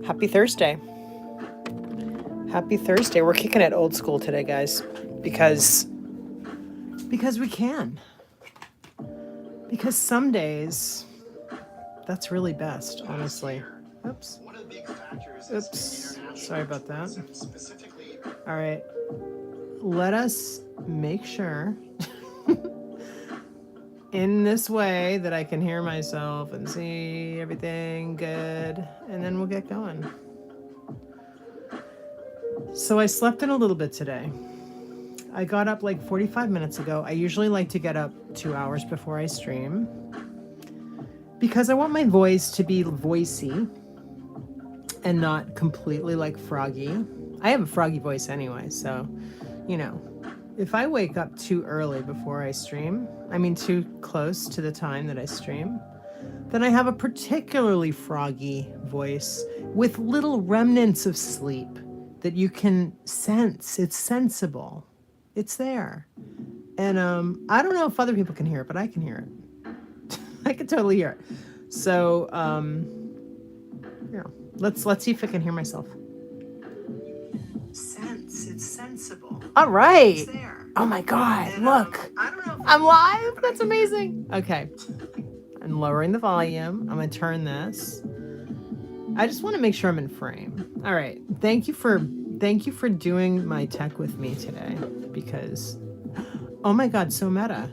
Happy Thursday. Happy Thursday. We're kicking it old school today, guys, because we can. Because some days that's really best, honestly. Oops. Oops. Sorry about that. All right. Let us make sure in this way that I can hear myself and see everything good, and then we'll get going. So I slept in a little bit today. I got up like 45 minutes ago. I usually like to get up 2 hours before I stream because I want my voice to be voicey and not completely like froggy. I have a froggy voice anyway, so, you know, if I wake up too early before I stream, I mean too close to the time that I stream, then I have a particularly froggy voice with little remnants of sleep that you can sense. It's sensible. It's there. And I don't know if other people can hear it, but I can hear it. I can totally hear it. So, yeah, let's see if I can hear myself. It's sensible. All right. It's there. Oh my God, and, look. I don't know. I'm live. That's amazing. Okay. I'm lowering the volume. I'm going to turn this. I just want to make sure I'm in frame. All right. Thank you for doing my tech with me today because, oh my God, so meta.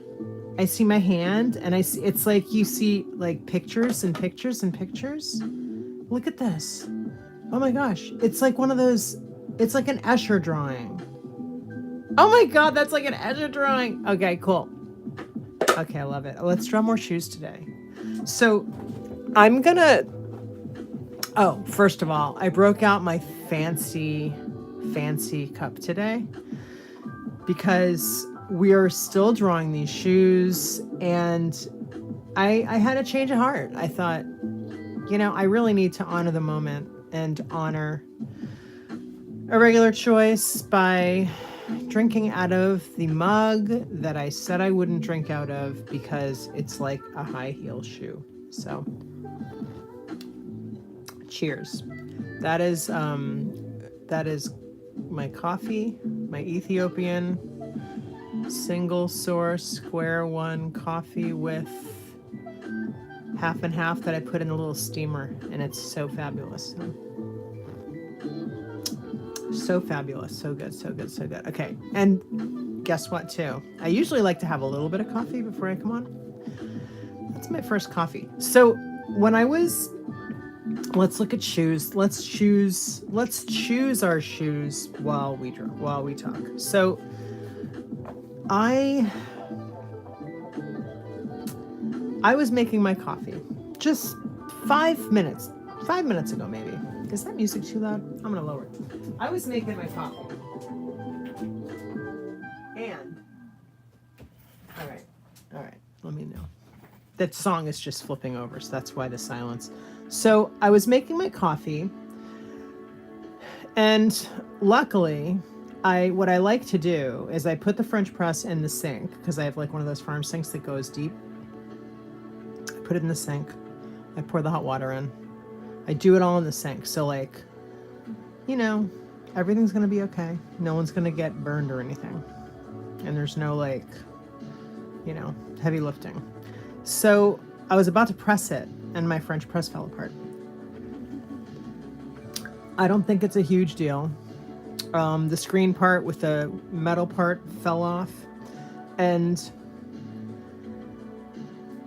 I see my hand and I see, it's like you see like pictures and pictures and pictures. Look at this. Oh my gosh. It's like one of those, it's like an Escher drawing. Oh my God, that's like an Escher drawing. Okay, cool. Okay, I love it. Let's draw more shoes today. So I'm gonna, oh, first of all, I broke out my fancy cup today because we are still drawing these shoes and I had a change of heart. I thought, you know, I really need to honor the moment and honor Irregular Choice by drinking out of the mug that I said I wouldn't drink out of because it's like a high heel shoe. So cheers. That is my coffee, my Ethiopian single source square one coffee with half and half that I put in a little steamer, and it's so fabulous. So fabulous. So good, so good, so good. Okay. And guess what too? I usually like to have a little bit of coffee before I come on. That's my first coffee. So when I was, let's look at shoes. Let's choose our shoes while we talk. So I was making my coffee just 5 minutes ago, maybe. Is that music too loud? I'm gonna lower it. I was making my coffee. And all right, let me know. That song is just flipping over, so that's why the silence. So I was making my coffee, and luckily, what I like to do is I put the French press in the sink because I have like one of those farm sinks that goes deep. I put it in the sink. I pour the hot water in. I do it all in the sink. So like, you know, everything's going to be okay. No one's going to get burned or anything. And there's no like, you know, heavy lifting. So I was about to press it and my French press fell apart. I don't think it's a huge deal. The screen part with the metal part fell off. And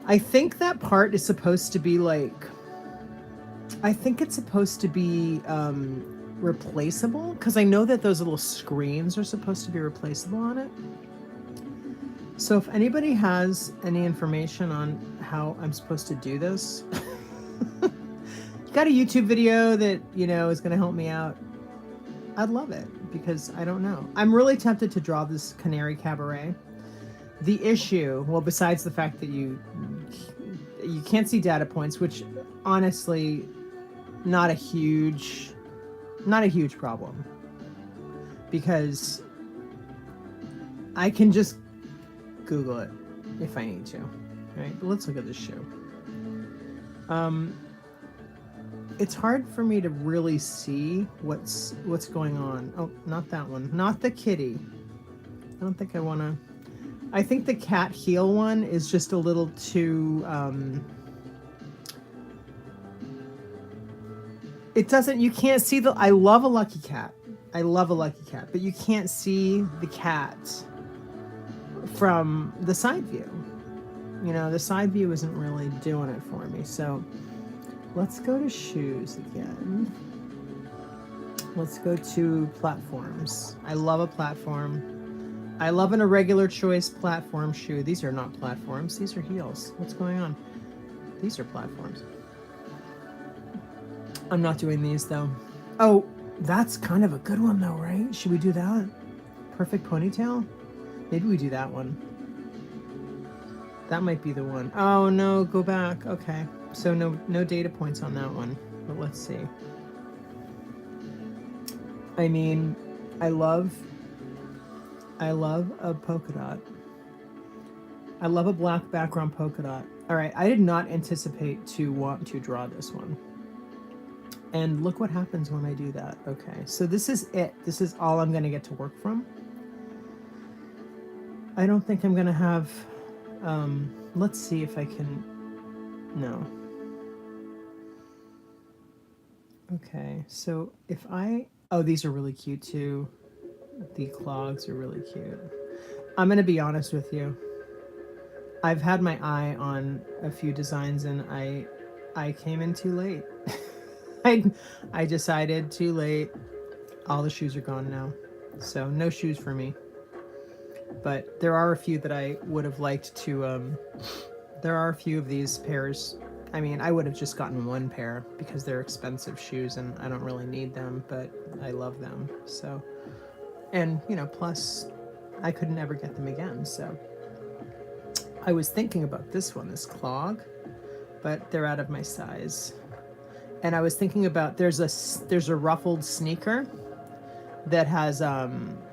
I think that part is supposed to be like, I think it's supposed to be replaceable because I know that those little screens are supposed to be replaceable on it. So if anybody has any information on how I'm supposed to do this, you got a YouTube video that, you know, is going to help me out, I'd love it because I don't know. I'm really tempted to draw this Canary Cabaret. The issue, well, besides the fact that you can't see data points, which honestly, not a huge problem because I can just Google it if I need to, right? But let's look at this shoe. it's hard for me to really see what's going on. Oh, not that one. Not the kitty. I don't think I want to. I think the cat heel one is just a little too... it doesn't... You can't see the... I love a lucky cat. I love a lucky cat. But you can't see the cat from the side view. You know, the side view isn't really doing it for me. So let's go to shoes again. Let's go to platforms. I love a platform. I love an Irregular Choice platform shoe. These are not platforms. These are heels. What's going on? These are platforms. I'm not doing these though. Oh, that's kind of a good one though, right? Should we do that? Perfect ponytail? Maybe we do that one. That might be the one. Oh no, go back. Okay. So no data points on that one. But let's see. I mean, I love a polka dot. I love a black background polka dot. All right, I did not anticipate to want to draw this one. And look what happens when I do that. Okay, so this is it. This is all I'm gonna get to work from. I don't think I'm gonna have, let's see if I can, no. Okay, so if I, oh, these are really cute too. The clogs are really cute. I'm gonna be honest with you. I've had my eye on a few designs and I came in too late. I decided too late. All the shoes are gone now. So no shoes for me. But there are a few that I would have liked to, there are a few of these pairs. I mean, I would have just gotten one pair because they're expensive shoes and I don't really need them, but I love them. So, and you know, plus I could never get them again. So I was thinking about this one, this clog, but they're out of my size. And I was thinking about, there's a ruffled sneaker that has,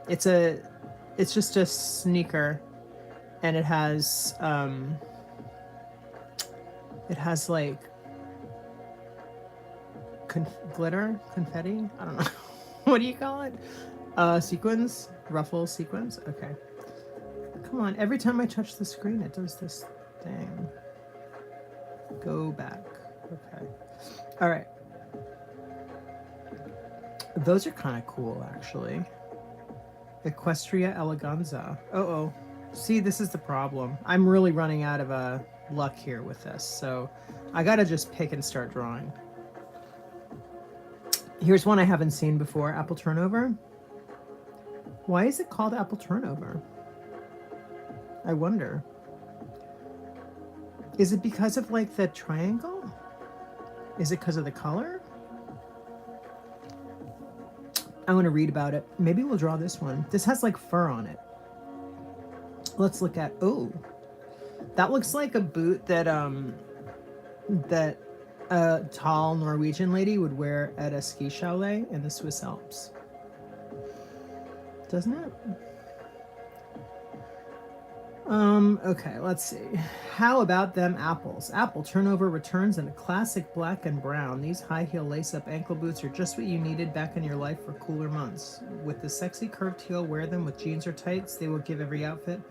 it's just a sneaker and it has like glitter, confetti, I don't know. What do you call it? Sequins, ruffle sequins. Okay. Come on, every time I touch the screen, it does this thing. Go back. Okay. All right. Those are kind of cool, actually. Equestria eleganza. Uh-oh. See, this is the problem. I'm really running out of luck here with this, so I gotta just pick and start drawing. Here's one I haven't seen before, apple turnover. Why is it called apple turnover? I wonder. Is it because of like the triangle? Is it because of the color? I want to read about it. Maybe we'll draw this one. This has like fur on it. Let's look at, oh, that looks like a boot that that a tall Norwegian lady would wear at a ski chalet in the Swiss Alps. Doesn't it? Okay, let's see. How about them apples? Apple turnover returns in a classic black and brown. These high heel lace-up ankle boots are just what you needed back in your life for cooler months. With the sexy curved heel, wear them with jeans or tights. They will give every outfit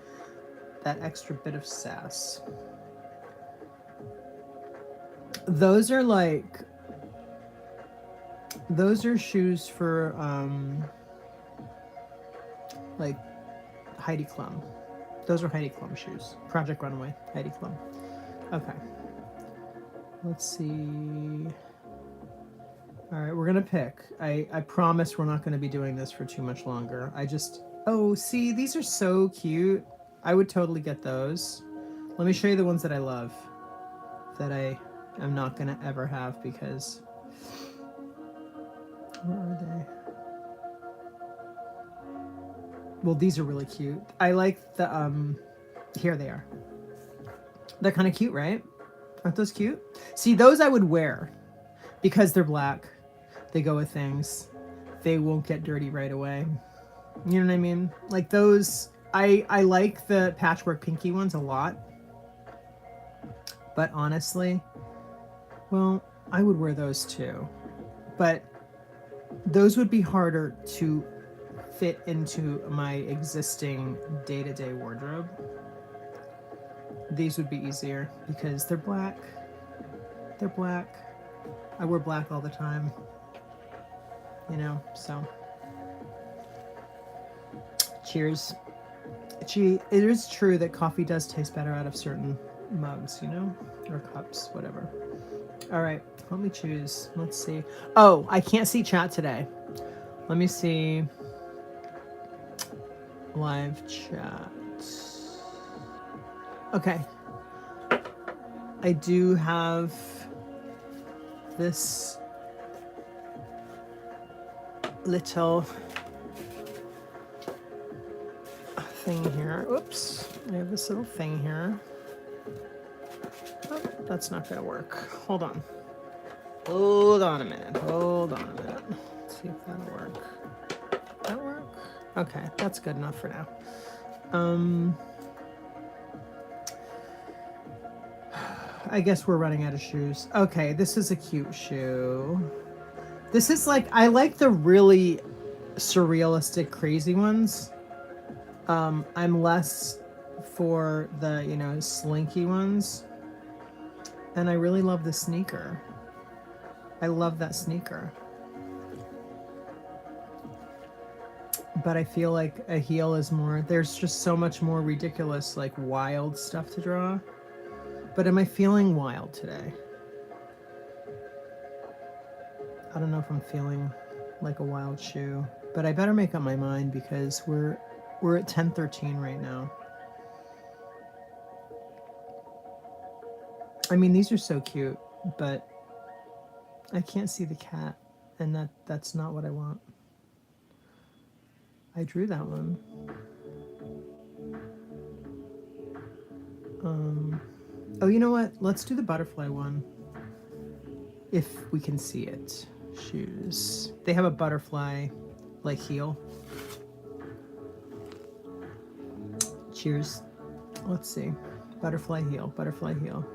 that extra bit of sass. Those are like, those are shoes for like Heidi Klum. Those are Heidi Klum shoes. Project Runway, Heidi Klum. Okay. Let's see. All right, we're gonna pick. I promise we're not gonna be doing this for too much longer. Oh, see, these are so cute. I would totally get those. Let me show you the ones that I love, that I am not gonna ever have because, where are they? Well, these are really cute. I like the, here they are. They're kind of cute, right? Aren't those cute? See, those I would wear because they're black. They go with things. They won't get dirty right away. You know what I mean? Like those, I like the patchwork pinky ones a lot. But honestly, well, I would wear those too, but those would be harder to fit into my existing day-to-day wardrobe. These would be easier because they're black. They're black. I wear black all the time, you know, so. Cheers. Gee, it is true that coffee does taste better out of certain mugs, you know, or cups, whatever. All right, let me choose. Let's see. Oh, I can't see chat today. Let me see. Live chat. Okay. I do have this little thing here. Oops. I have this little thing here. Oh, that's not going to work. Hold on. Hold on a minute. Hold on a minute. Let's see if that'll work. That work? Okay, that's good enough for now. I guess we're running out of shoes. Okay, this is a cute shoe. This is like, I like the really surrealistic, crazy ones. I'm less for the, you know, slinky ones. And I really love the sneaker. I love that sneaker. But I feel like a heel is more, there's just so much more ridiculous, like wild stuff to draw. But am I feeling wild today? I don't know if I'm feeling like a wild shoe, but I better make up my mind because we're at 10:13 right now. I mean, these are so cute, but I can't see the cat, and that's not what I want. I drew that one. Oh, you know what? Let's do the butterfly one. If we can see it. Shoes. They have a butterfly, like, heel. Cheers. Let's see. Butterfly heel,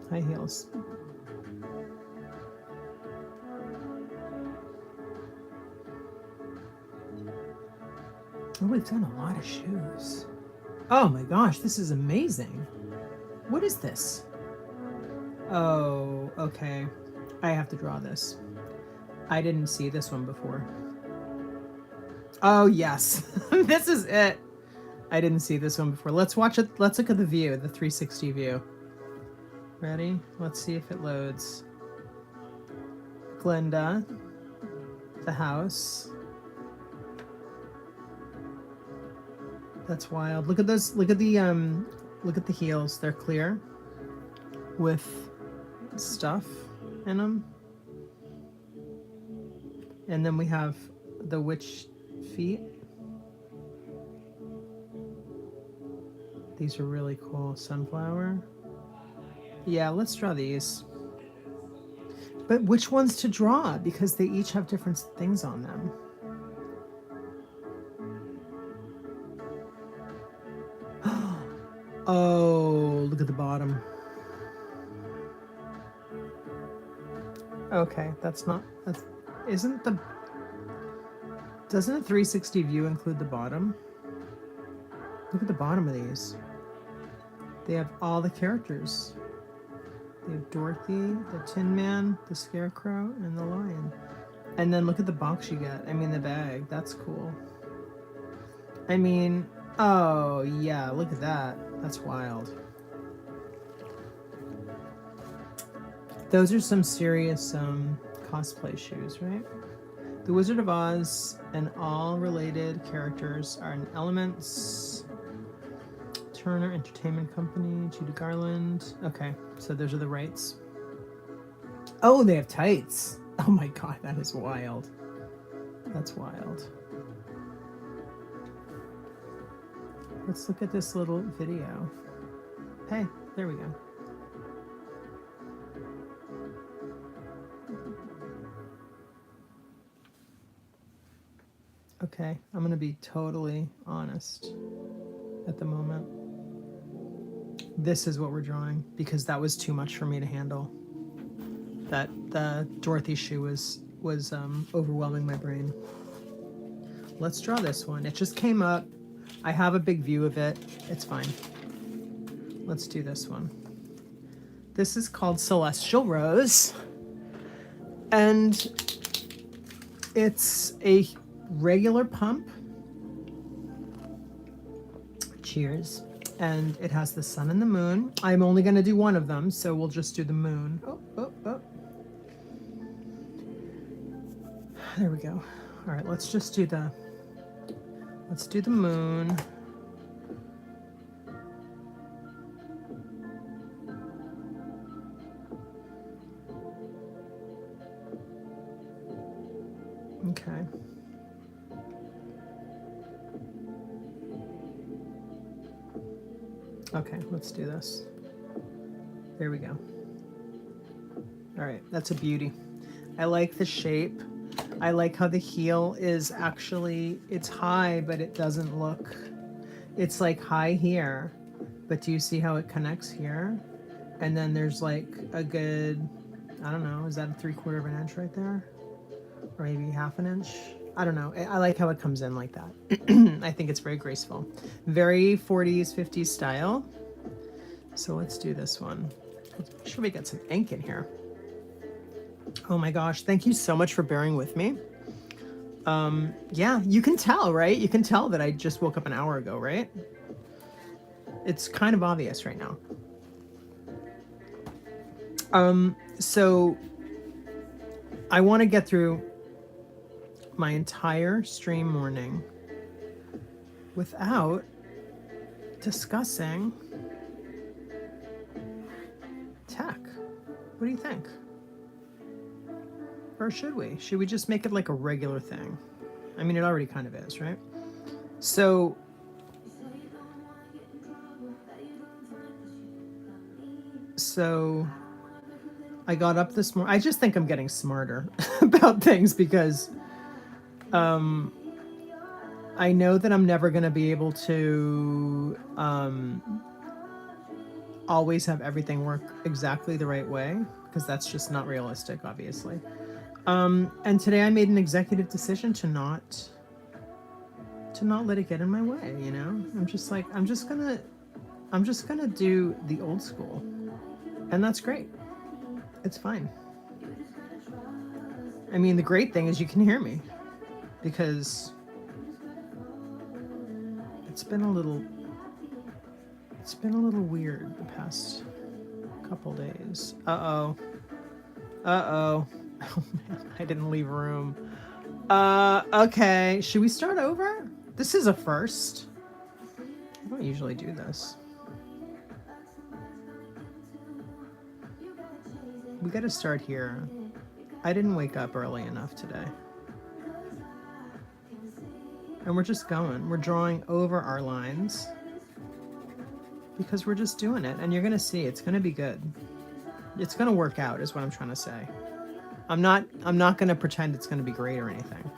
high heels. Oh, we've done a lot of shoes. Oh my gosh, this is amazing. What is this? Oh, okay. I have to draw this. I didn't see this one before. Oh, yes. This is it. I didn't see this one before. Let's watch it. Let's look at the view, the 360 view. Ready? Let's see if it loads. Glenda. The house. That's wild. Look at those. Look at the heels. They're clear with stuff in them. And then we have the witch feet. These are really cool. Sunflower. Yeah, let's draw these. But which ones to draw? Because they each have different things on them. Oh, look at the bottom. Okay, that's not... Doesn't a 360 view include the bottom? Look at the bottom of these. They have all the characters. They have Dorothy, the Tin Man, the Scarecrow, and the Lion. And then look at the box you get. I mean, the bag. That's cool. I mean, oh, yeah, look at that. That's wild. Those are some serious cosplay shoes, right? The Wizard of Oz and all related characters are in Elements, Turner Entertainment Company, Judy Garland. Okay, so those are the rights. Oh, they have tights. Oh my god, that is wild. That's wild. Let's look at this little video. Hey, there we go. Okay, I'm gonna be totally honest at the moment. This is what we're drawing because that was too much for me to handle. that the Dorothy shoe was overwhelming my brain. Let's draw this one. It just came up. I have a big view of it. It's fine. Let's do this one. This is called Celestial Rose. And it's a regular pump. Cheers. And it has the sun and the moon. I'm only going to do one of them, so we'll just do the moon. Oh, oh, oh. There we go. All right, let's do the moon. Okay. Okay, let's do this. There we go. All right, that's a beauty. I like the shape. I like how the heel is actually, it's high, but it doesn't look, it's like high here, but do you see how it connects here? And then there's like a good, I don't know, is that a 3/4 of an inch right there? Or maybe 1/2 inch? I don't know. I like how it comes in like that. I think it's very graceful. Very 40s, 50s style. So let's do this one. Let's make sure we get some ink in here. Oh my gosh, thank you so much for bearing with me. Yeah, you can tell, right? You can tell that I just woke up an hour ago, right? It's kind of obvious right now. So I want to get through my entire stream morning without discussing tech. What do you think? Or should we? Should we just make it like a regular thing? I mean, it already kind of is, right? So I got up this morning. I just think I'm getting smarter about things because I know that I'm never going to be able to always have everything work exactly the right way, because that's just not realistic, obviously. And today I made an executive decision to not let it get in my way, you know? I'm just like, I'm just gonna do the old school. And that's great. It's fine. I mean, the great thing is you can hear me, because it's been a little weird the past couple days. Uh-oh. Oh man, I didn't leave room. Okay, should we start over? This is a first. I don't usually do this. We gotta start here. I didn't wake up early enough today. And we're just going. We're drawing over our lines because we're just doing it. And you're gonna see it's gonna be good. It's gonna work out is what I'm trying to say. I'm not gonna pretend it's gonna be great or anything.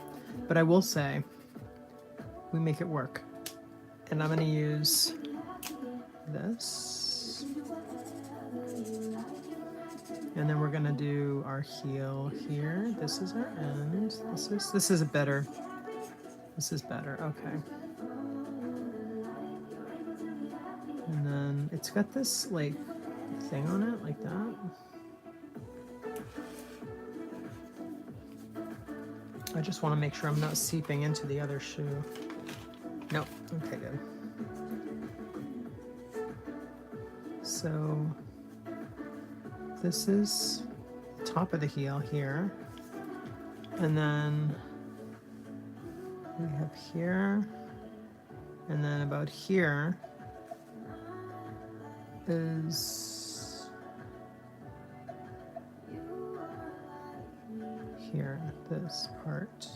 But I will say we make it work. And I'm gonna use this. And then we're gonna do our heel here. This is our end. This is better. This is better. Okay. And then it's got this like thing on it, like that. I just want to make sure I'm not seeping into the other shoe. Nope. Okay, good. So this is the top of the heel here. And then we have here. And then about here is here, this part.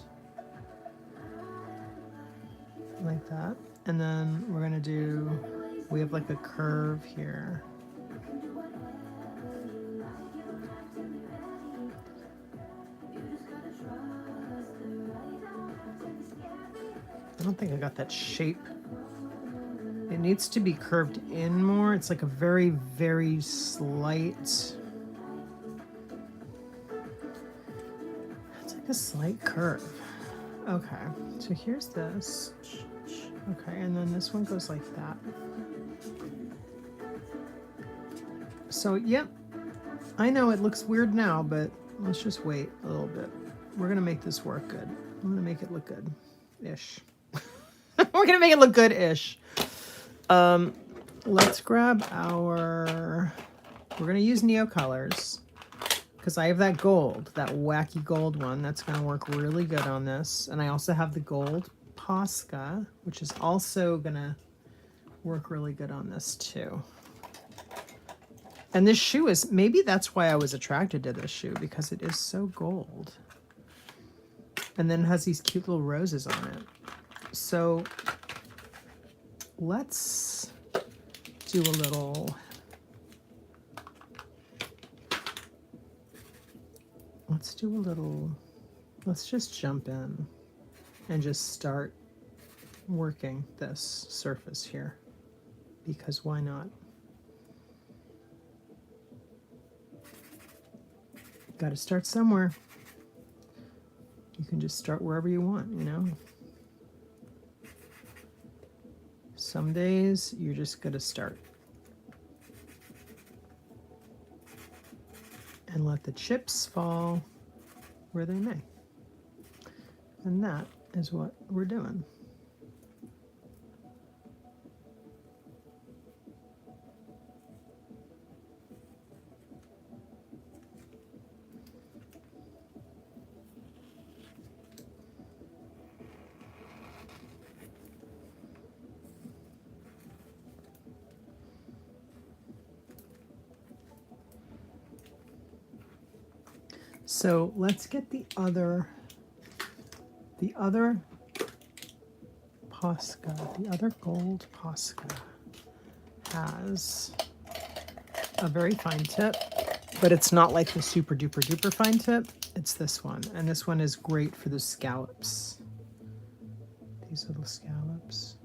Like that. And then we're gonna do, we have like a curve here. I don't think I got that shape. It needs to be curved in more. It's like a very, very slight. a slight curve. Okay, so here's this. Okay, and then this one goes like that. So, yep, I know it looks weird now, but let's just wait a little bit. We're gonna make this work good. I'm gonna make it look good-ish. We're gonna make it look good-ish. Let's grab our, we're gonna use Neocolors because I have that gold, that wacky gold one. That's gonna work really good on this. And I also have the gold Posca, which is also gonna work really good on this too. And this shoe is, maybe that's why I was attracted to this shoe, because it is so gold. And then it has these cute little roses on it. So let's do a little, let's just jump in and just start working this surface here, because why not? Got to start somewhere. You can just start wherever you want, you know? Some days you're just going to start. And let the chips fall where they may. And that is what we're doing. So let's get the other Posca, the other gold Posca has a very fine tip, but it's not like the super duper duper fine tip. It's this one, and this one is great for the scallops. These little scallops.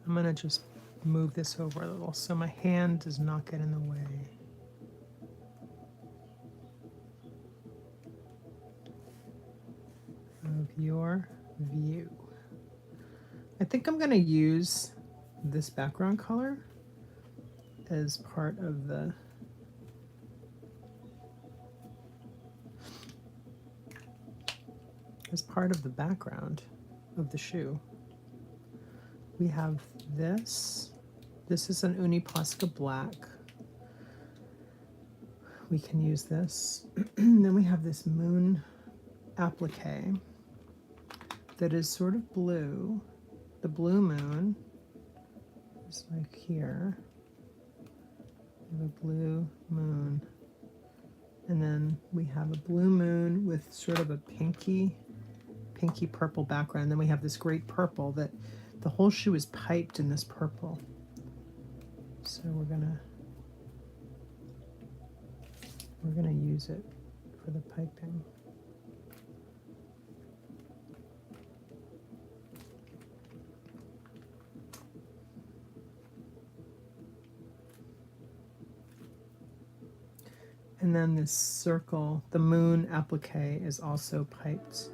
I'm going to just move this over a little so my hand does not get in the way. Of your view. I think I'm going to use this background color as part of the background of the shoe. We have this. This is an Uni Posca black. We can use this. Then we have this moon applique that is sort of blue. The blue moon is like here. We have a blue moon. And then we have a blue moon with sort of a pinky purple background. Then we have this great purple that the whole shoe is piped in this purple. So we're gonna use it for the piping. And then this circle, the moon applique, is also piped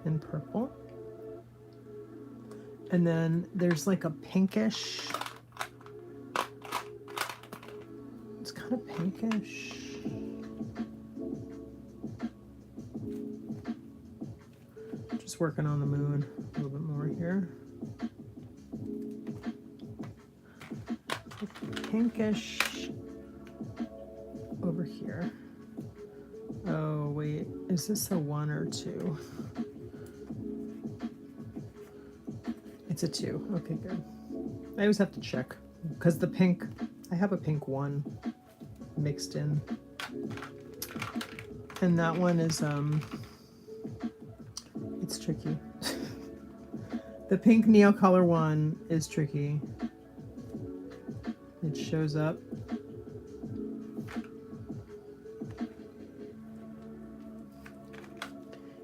in purple. And then there's like a pinkish, it's kind of pinkish. Just working on the moon a little bit more here. Pinkish over here. Oh wait, is this a 1 or 2? It's a 2. Okay, good. I always have to check because the pink, I have a pink 1 mixed in. And that one is, it's tricky. The pink Neocolor one is tricky. It shows up.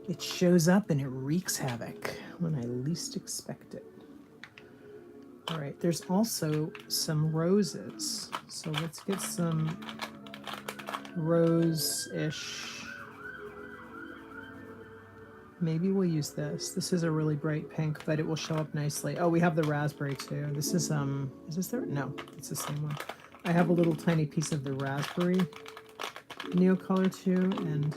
It shows up and it wreaks havoc when I least expect it. All right, there's also some roses. So let's get some rose-ish. Maybe we'll use this. This is a really bright pink, but it will show up nicely. Oh, we have the raspberry too. This is this there? No, it's the same one. I have a little tiny piece of the raspberry Neocolor too, and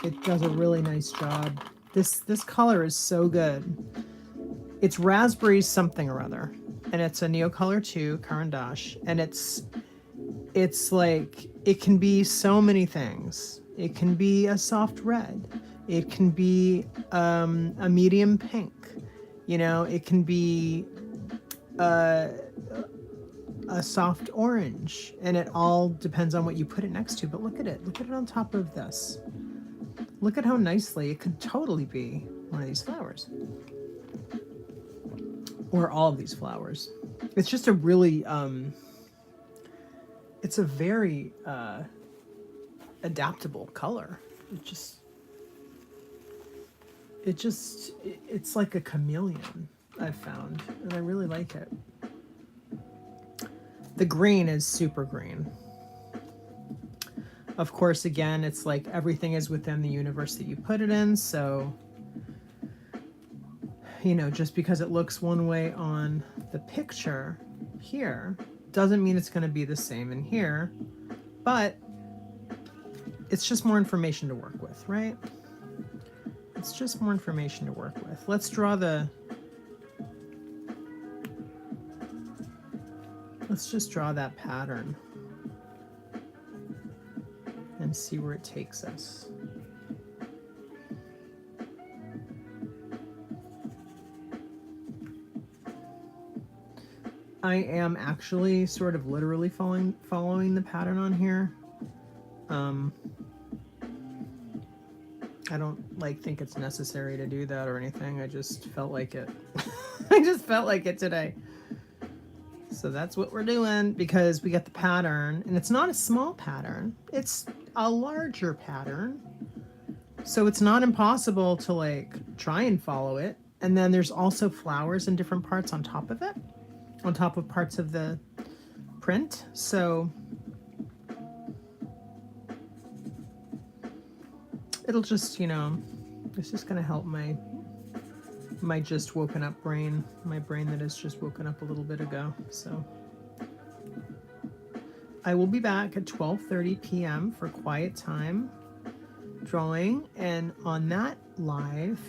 it does a really nice job. This color is so good. It's raspberry something or other, and it's a Neocolor 2 Caran, and it's like, it can be so many things. It can be a soft red. It can be a medium pink. You know, it can be a soft orange, and it all depends on what you put it next to. But look at it. Look at it on top of this. Look at how nicely it could totally be one of these flowers. Or all of these flowers. It's just a really, it's a very adaptable color. It's like a chameleon, I've found, and I really like it. The green is super green. Of course, again, it's like everything is within the universe that you put it in, so, you know, just because it looks one way on the picture here doesn't mean it's going to be the same in here, but it's just more information to work with, right? It's just more information to work with. Let's draw let's just draw that pattern and see where it takes us. I am actually sort of literally following the pattern on here. I don't think it's necessary to do that or anything. I just felt like it. I just felt like it today. So that's what we're doing, because we get the pattern, and it's not a small pattern. It's a larger pattern. So it's not impossible to try and follow it. And then there's also flowers in different parts on top of it, on top of parts of the print. So it'll just, it's just going to help my just woken up brain, my brain that has just woken up a little bit ago. So I will be back at 12:30 p.m. for quiet time drawing. And on that live,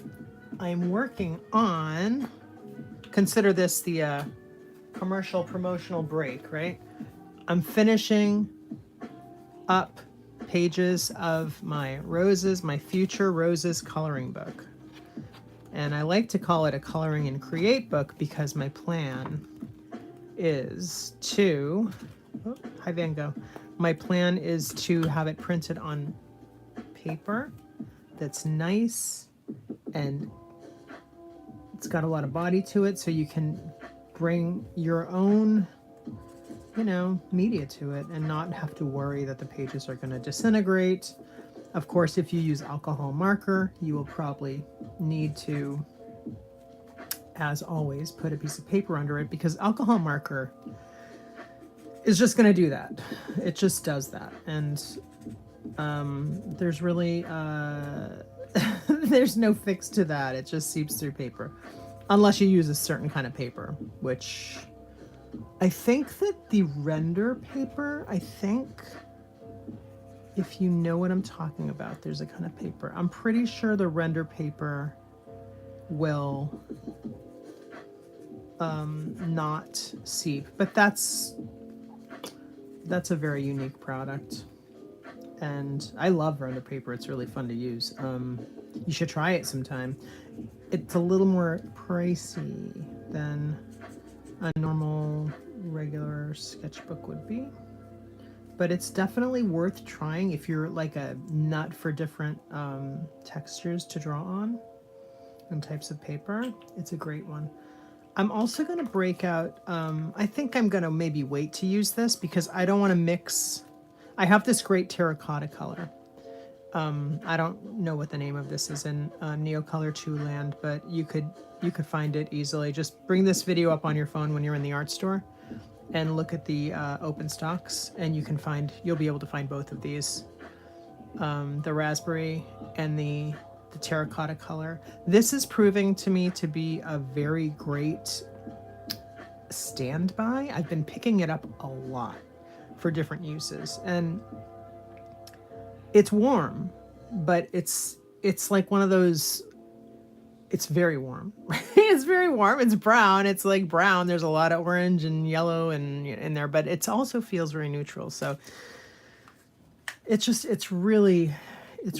I'm working on, consider this the commercial promotional break, right? I'm finishing up pages of my roses, my future roses coloring book. And I like to call it a coloring and create book because my plan is to, oh, hi Van Gogh. My plan is to have it printed on paper that's nice and it's got a lot of body to it, so you can bring your own media to it and not have to worry that the pages are going to disintegrate. Of course, if you use alcohol marker, you will probably need to, as always, put a piece of paper under it, because alcohol marker is just going to do that. It just does that. And there's really, there's no fix to that. It just seeps through paper. Unless you use a certain kind of paper, which I think that the render paper, if you know what I'm talking about, there's a kind of paper. I'm pretty sure the render paper will not seep, but that's a very unique product. And I love render paper. It's really fun to use. You should try it sometime. It's a little more pricey than a normal regular sketchbook would be, but it's definitely worth trying if you're like a nut for different textures to draw on and types of paper. It's a great one. I'm also going to break out, I think I'm going to maybe wait to use this because I don't want to mix. I have this great terracotta color. I don't know what the name of this is in Neocolor 2 land, but you could find it easily. Just bring this video up on your phone when you're in the art store and look at the open stocks, and you'll be able to find both of these, the raspberry and the terracotta color. This is proving to me to be a very great standby. I've been picking it up a lot for different uses, and it's warm, but it's like one of those, it's very warm. It's very warm. It's brown. It's like brown. There's a lot of orange and yellow and in there, but it also feels very neutral. So it's really a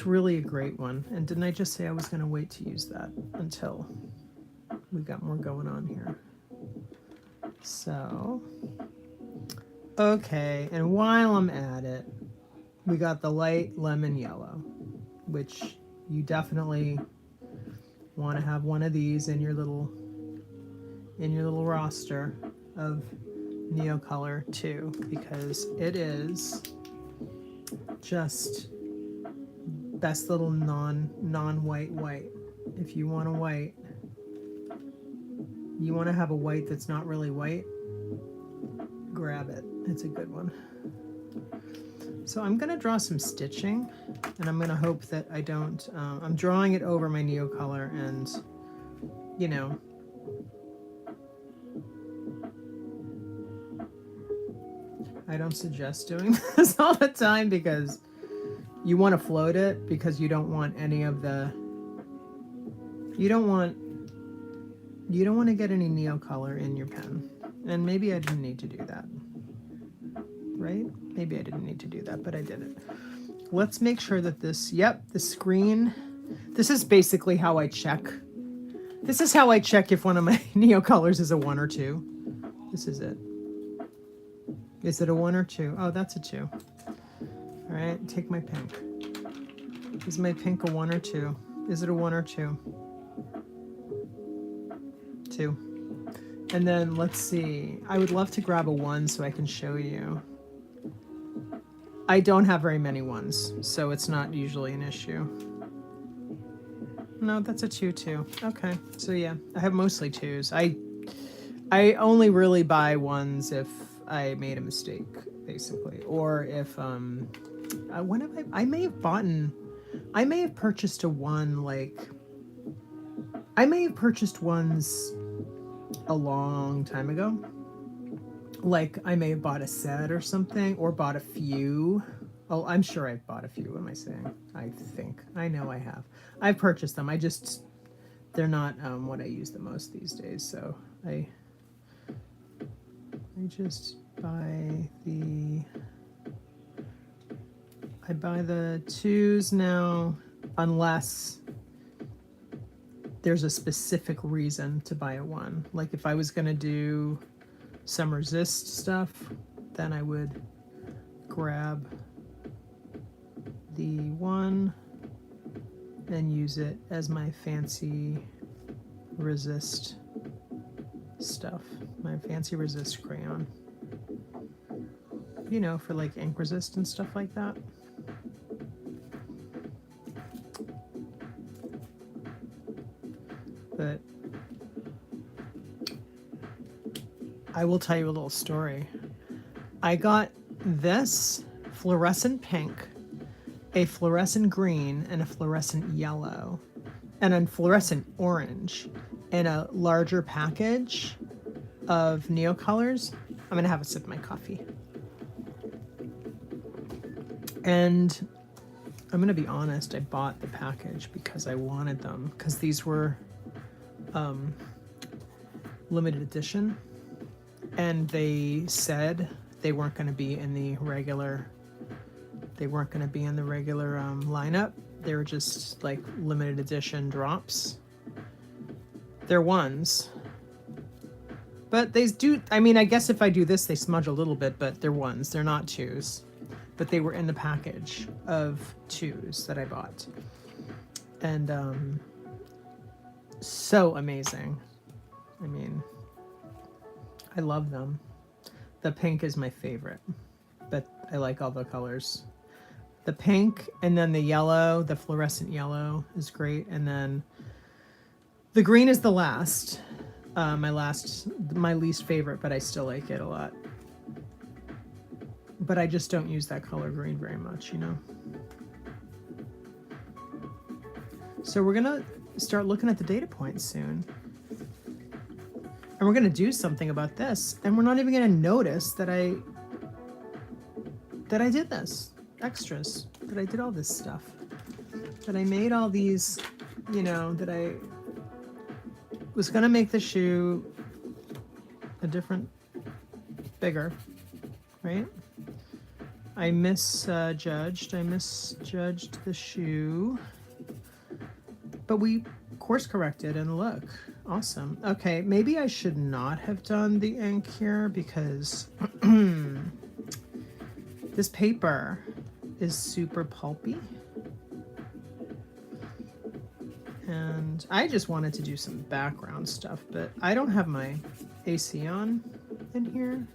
great one. And didn't I just say I was going to wait to use that until we got more going on here? So, okay. And while I'm at it, we got the light lemon yellow, which you definitely want to have one of these in your little roster of Neocolor 2, because it is just best little non-white white. If you want a white, you want to have a white that's not really white, grab it. It's a good one. So I'm going to draw some stitching, and I'm going to hope that I don't, I'm drawing it over my Neocolor, and, you know, I don't suggest doing this all the time because you want to float it, because you don't want any of the, you don't want to get any Neocolor in your pen. And maybe I didn't need to do that. Right? Maybe I didn't need to do that, but I did it. Let's make sure that this, yep, the screen, this is basically how I check. This is how I check if one of my Neocolors is a 1 or 2. This is it. Is it a 1 or 2? Oh, that's a 2. All right, take my pink. Is my pink a 1 or 2? Is it a 1 or 2? 2. And then let's see. I would love to grab a 1 so I can show you. I don't have very many 1s, so it's not usually an issue. No, that's a 2 too. Okay, so yeah, I have mostly 2s. I only really buy 1s if I made a mistake, basically, or if when have I may have purchased a 1, like I may have purchased 1s a long time ago. Like I may have bought a set or something, or bought a few. Oh, I'm sure I've bought a few. What am I saying? I think. I know I have. I've purchased them. They're not what I use the most these days. So I just buy the 2s now, unless there's a specific reason to buy a 1. Like if I was going to do some resist stuff, then I would grab the 1 and use it as my fancy resist stuff, my fancy resist crayon, you know, for like ink resist and stuff like that. But I will tell you a little story. I got this fluorescent pink, a fluorescent green, and a fluorescent yellow, and a fluorescent orange in a larger package of Neocolors. I'm gonna have a sip of my coffee. And I'm gonna be honest, I bought the package because I wanted them, because these were limited edition, and they said they weren't going to be in the regular lineup. They were just like limited edition drops. They're 1s, but they do, I mean, I guess if I do this they smudge a little bit, but they're 1s, they're not 2s. but they were in the package of 2s that I bought. And so amazing. I mean, I love them. The pink is my favorite, but I like all the colors. The pink and then the yellow, the fluorescent yellow is great. And then the green is the last. My least favorite, but I still like it a lot. But I just don't use that color green very much, you know. So we're gonna start looking at the data points soon. And we're gonna do something about this. And we're not even gonna notice that I did this. Extras. That I did all this stuff. That I made all these, you know, that I was gonna make the shoe a different, bigger, right? I misjudged the shoe, but we course corrected and look, awesome. Okay, maybe I should not have done the ink here because this paper is super pulpy. And I just wanted to do some background stuff, but I don't have my AC on in here.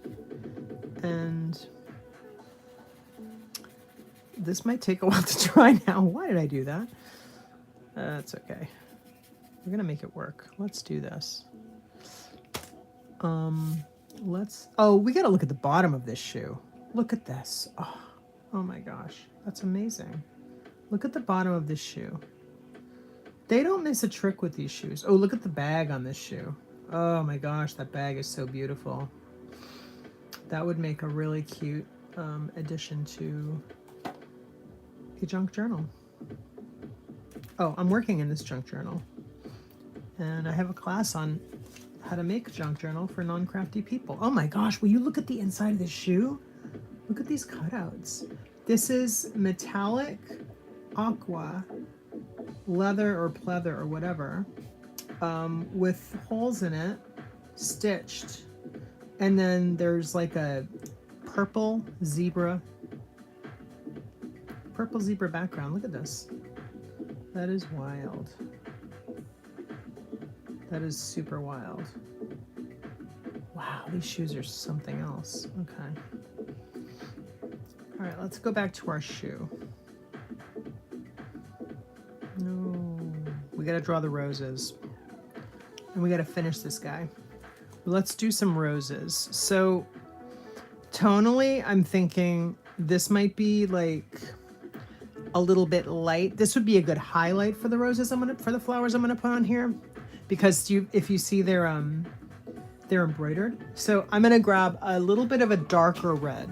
And this might take a while to dry now. Why did I do that? That's okay. We're gonna make it work. Let's do this. Oh, we gotta look at the bottom of this shoe. Look at this. Oh my gosh, that's amazing. Look at the bottom of this shoe. They don't miss a trick with these shoes. Oh, look at the bag on this shoe. Oh my gosh, that bag is so beautiful. That would make a really cute addition to a junk journal. Oh, I'm working in this junk journal. And I have a class on how to make a junk journal for non-crafty people. Oh my gosh, will you look at the inside of this shoe? Look at these cutouts. This is metallic aqua leather or pleather or whatever, with holes in it, stitched. And then there's like a purple zebra background. Look at this. That is wild. That is super wild. Wow, these shoes are something else. Okay. All right, let's go back to our shoe. No, we gotta draw the roses. And we gotta finish this guy. Let's do some roses. So tonally, I'm thinking this might be like a little bit light. This would be a good highlight for the roses for the flowers I'm gonna put on here, because if you see they're embroidered. So I'm gonna grab a little bit of a darker red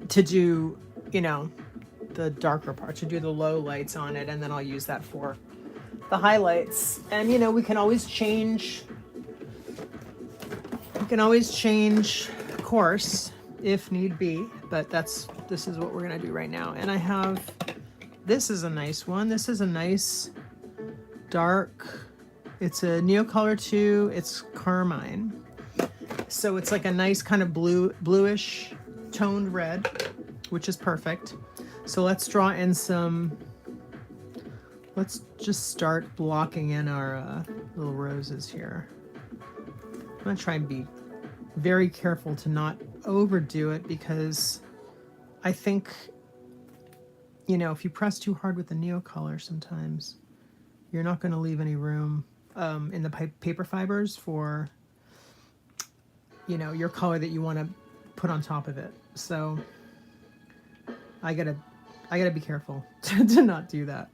to do, you know, the darker part, to do the low lights on it, and then I'll use that for the highlights. And you know, we can always change course if need be, but this is what we're gonna do right now. And I have, this is a nice one. This is a nice dark, it's a Neocolor 2, it's carmine. So it's like a nice kind of bluish toned red, which is perfect. So let's draw in some, let's just start blocking in our little roses here. I'm gonna try and be very careful to not overdo it, because I think, you know, if you press too hard with the Neocolor, sometimes you're not gonna leave any room in the paper fibers for, you know, your color that you wanna put on top of it. So I gotta be careful to not do that.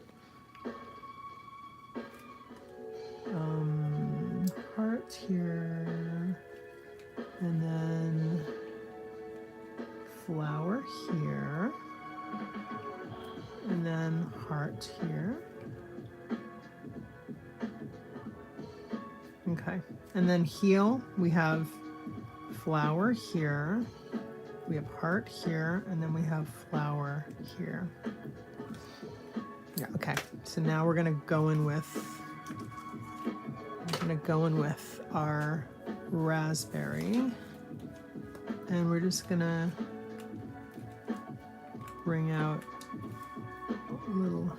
Heart here, and then flower here, and then heart here. Okay, and then heel, we have flower here, we have heart here, and then we have flower here. Yeah, okay, so now we're gonna go in with our raspberry, and we're just gonna bring out a little.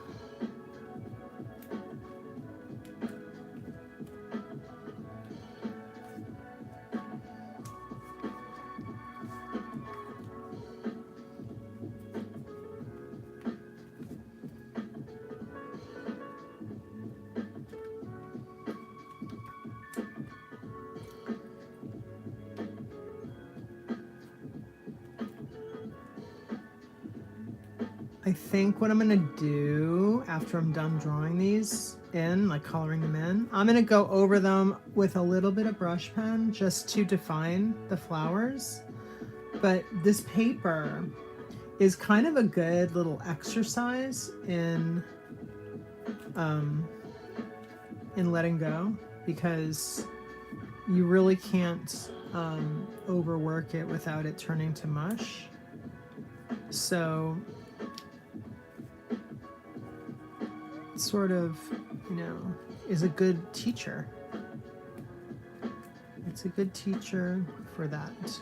I think what I'm gonna do after I'm done drawing these in, like coloring them in, I'm gonna go over them with a little bit of brush pen just to define the flowers. But this paper is kind of a good little exercise in letting go, because you really can't overwork it without it turning to mush. So sort of, you know, is a good teacher. It's a good teacher for that,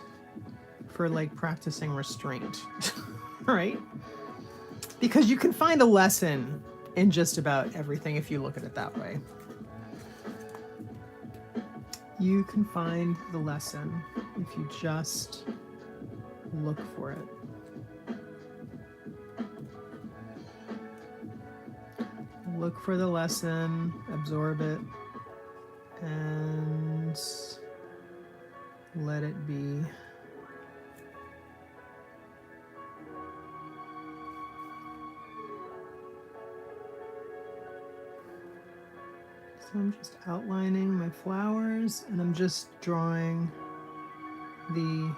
for like practicing restraint, right? Because you can find a lesson in just about everything if you look at it that way. You can find the lesson if you just look for it. Look for the lesson, absorb it, and let it be. So I'm just outlining my flowers, and I'm just drawing the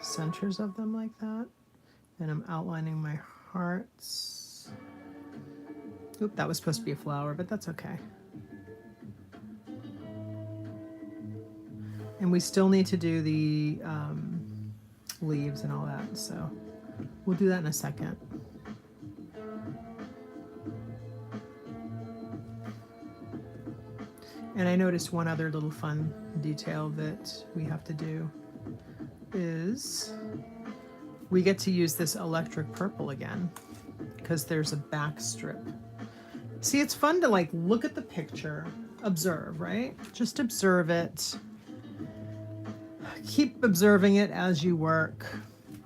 centers of them like that. And I'm outlining my hearts. Oop, that was supposed to be a flower, but that's okay. And we still need to do the leaves and all that, so we'll do that in a second. And I noticed one other little fun detail that we have to do is we get to use this electric purple again, because there's a back strip. See, it's fun to like look at the picture, observe, right? Just observe it. Keep observing it as you work.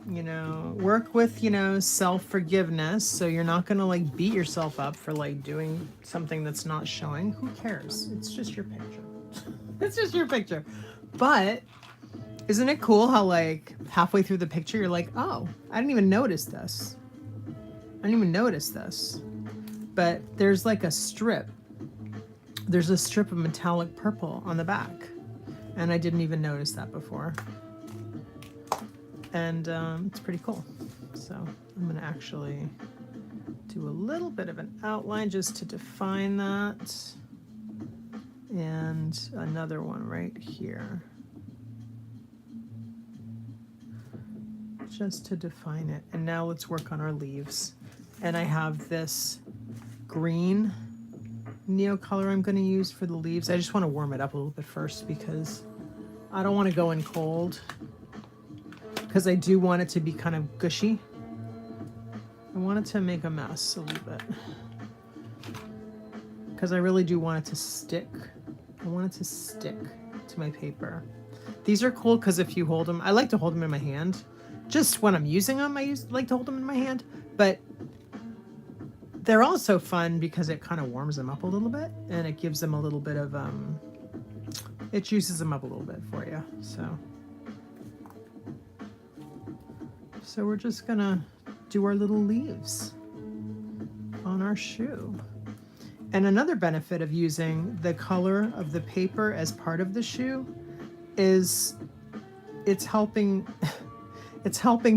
You know, work with, you know, self-forgiveness. So you're not going to like beat yourself up for like doing something that's not showing. Who cares? It's just your picture. It's just your picture. But isn't it cool how like halfway through the picture, you're like, oh, I didn't even notice this. I didn't even notice this. But there's like a strip. There's a strip of metallic purple on the back. And I didn't even notice that before. And it's pretty cool. So I'm gonna actually do a little bit of an outline just to define that. And another one right here. Just to define it. And now let's work on our leaves. And I have this green Neocolor I'm going to use for the leaves. I just want to warm it up a little bit first because I don't want to go in cold, because I do want it to be kind of gushy. I want it to make a mess a little bit because I really do want it to stick. I want it to stick to my paper. These are cool because if you hold them, I like to hold them in my hand. Just when I'm using them, like to hold them in my hand, but they're also fun because it kind of warms them up a little bit and it gives them a little bit of, it juices them up a little bit for you. So we're just gonna do our little leaves on our shoe. And another benefit of using the color of the paper as part of the shoe is it's helping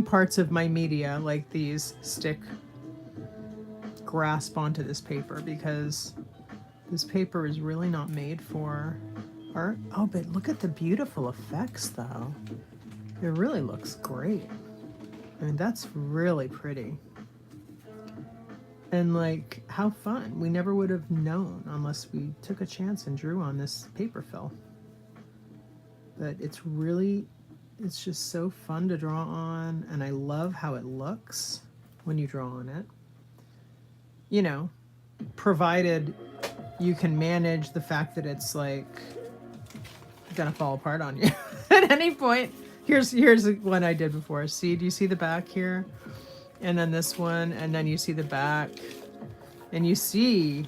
parts of my media like these grasp onto this paper, because this paper is really not made for art. Oh, but look at the beautiful effects though. It really looks great. I mean, that's really pretty. And like, how fun. We never would have known unless we took a chance and drew on this paper fill. But it's just so fun to draw on, and I love how it looks when you draw on it. You know, provided you can manage the fact that it's like gonna fall apart on you at any point. Here's one I did before. See, do you see the back here? And then this one, and then you see the back, and you see,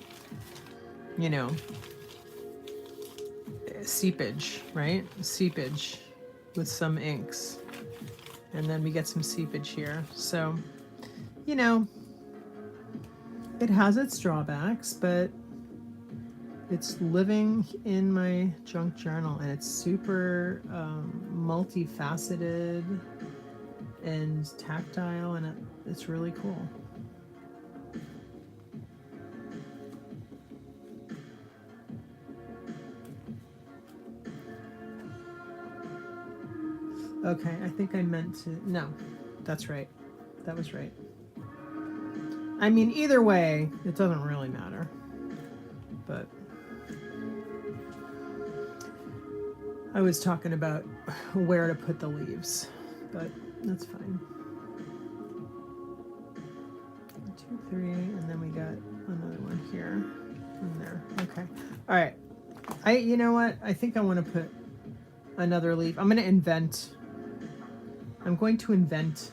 you know, seepage, right? Seepage with some inks. And then we get some seepage here. So, you know, it has its drawbacks, but it's living in my junk journal, and it's super multifaceted and tactile, and it's really cool. Okay, I think I meant to, no, that's right. That was right. I mean, either way, it doesn't really matter, but I was talking about where to put the leaves, but that's fine. 1, 2, 3, and then we got another one here and there. Okay. All right. You know what? I think I want to put another leaf. I'm going to invent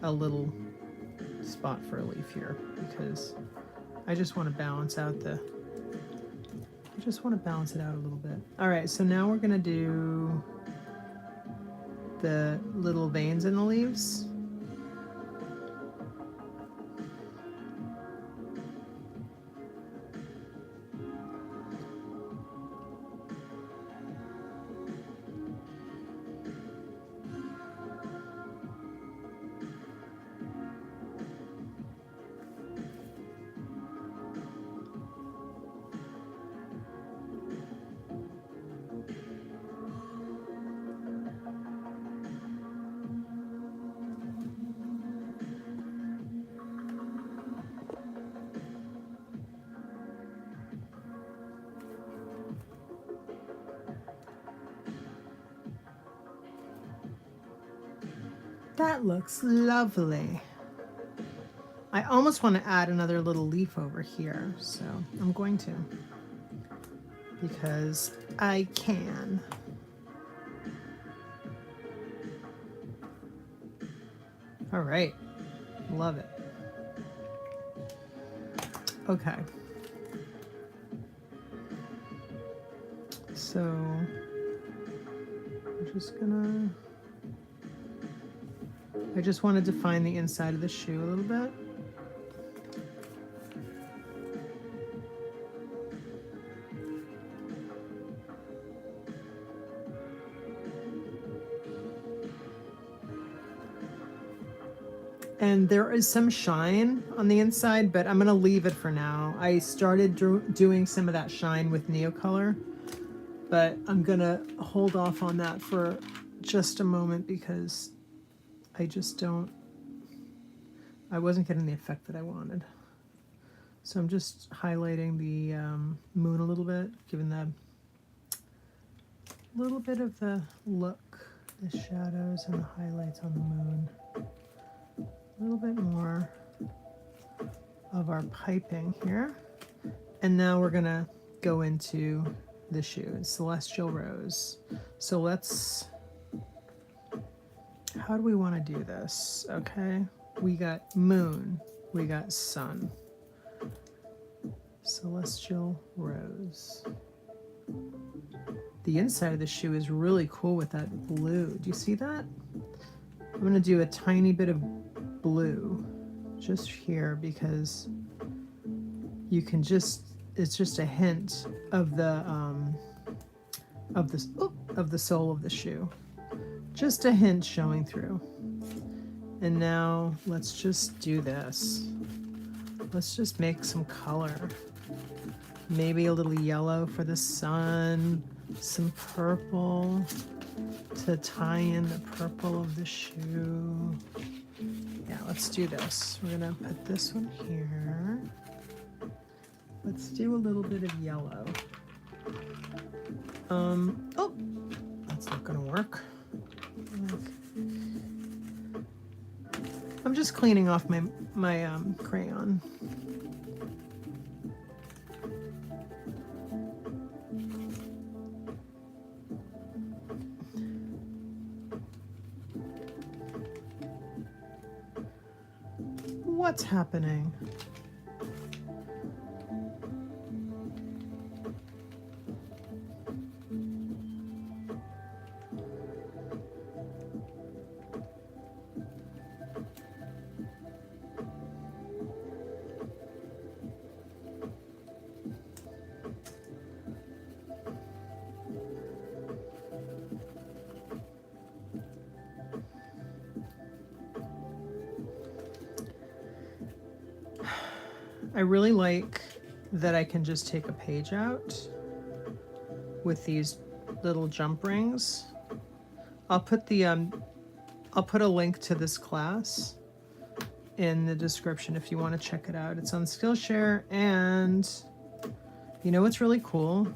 a little spot for a leaf here, because I just want to balance out it out a little bit. All right, so now we're gonna do the little veins in the leaves. That looks lovely. I almost want to add another little leaf over here, so I'm going to, because I can. All right, love it. Okay. So I'm just gonna, I just want to define the inside of the shoe a little bit. And there is some shine on the inside, but I'm going to leave it for now. I started doing some of that shine with Neocolor, but I'm going to hold off on that for just a moment because I wasn't getting the effect that I wanted. So I'm just highlighting the moon a little bit, giving that little bit of the look, the shadows and the highlights on the moon. A little bit more of our piping here. And now we're gonna go into the shoe, Celestial Rose. So let's, how do we want to do this? Okay, we got moon, we got sun. Celestial Rose. The inside of the shoe is really cool with that blue. Do you see that? I'm gonna do a tiny bit of blue just here because you can just, it's just a hint of the sole of the shoe. Just a hint showing through. And now let's just do this. Let's just make some color. Maybe a little yellow for the sun, some purple to tie in the purple of the shoe. Yeah, let's do this. We're gonna put this one here. Let's do a little bit of yellow. Oh, that's not gonna work. I'm just cleaning off my crayon. What's happening? I really like that I can just take a page out with these little jump rings. I'll put a link to this class in the description if you want to check it out. It's on Skillshare, and you know what's really cool?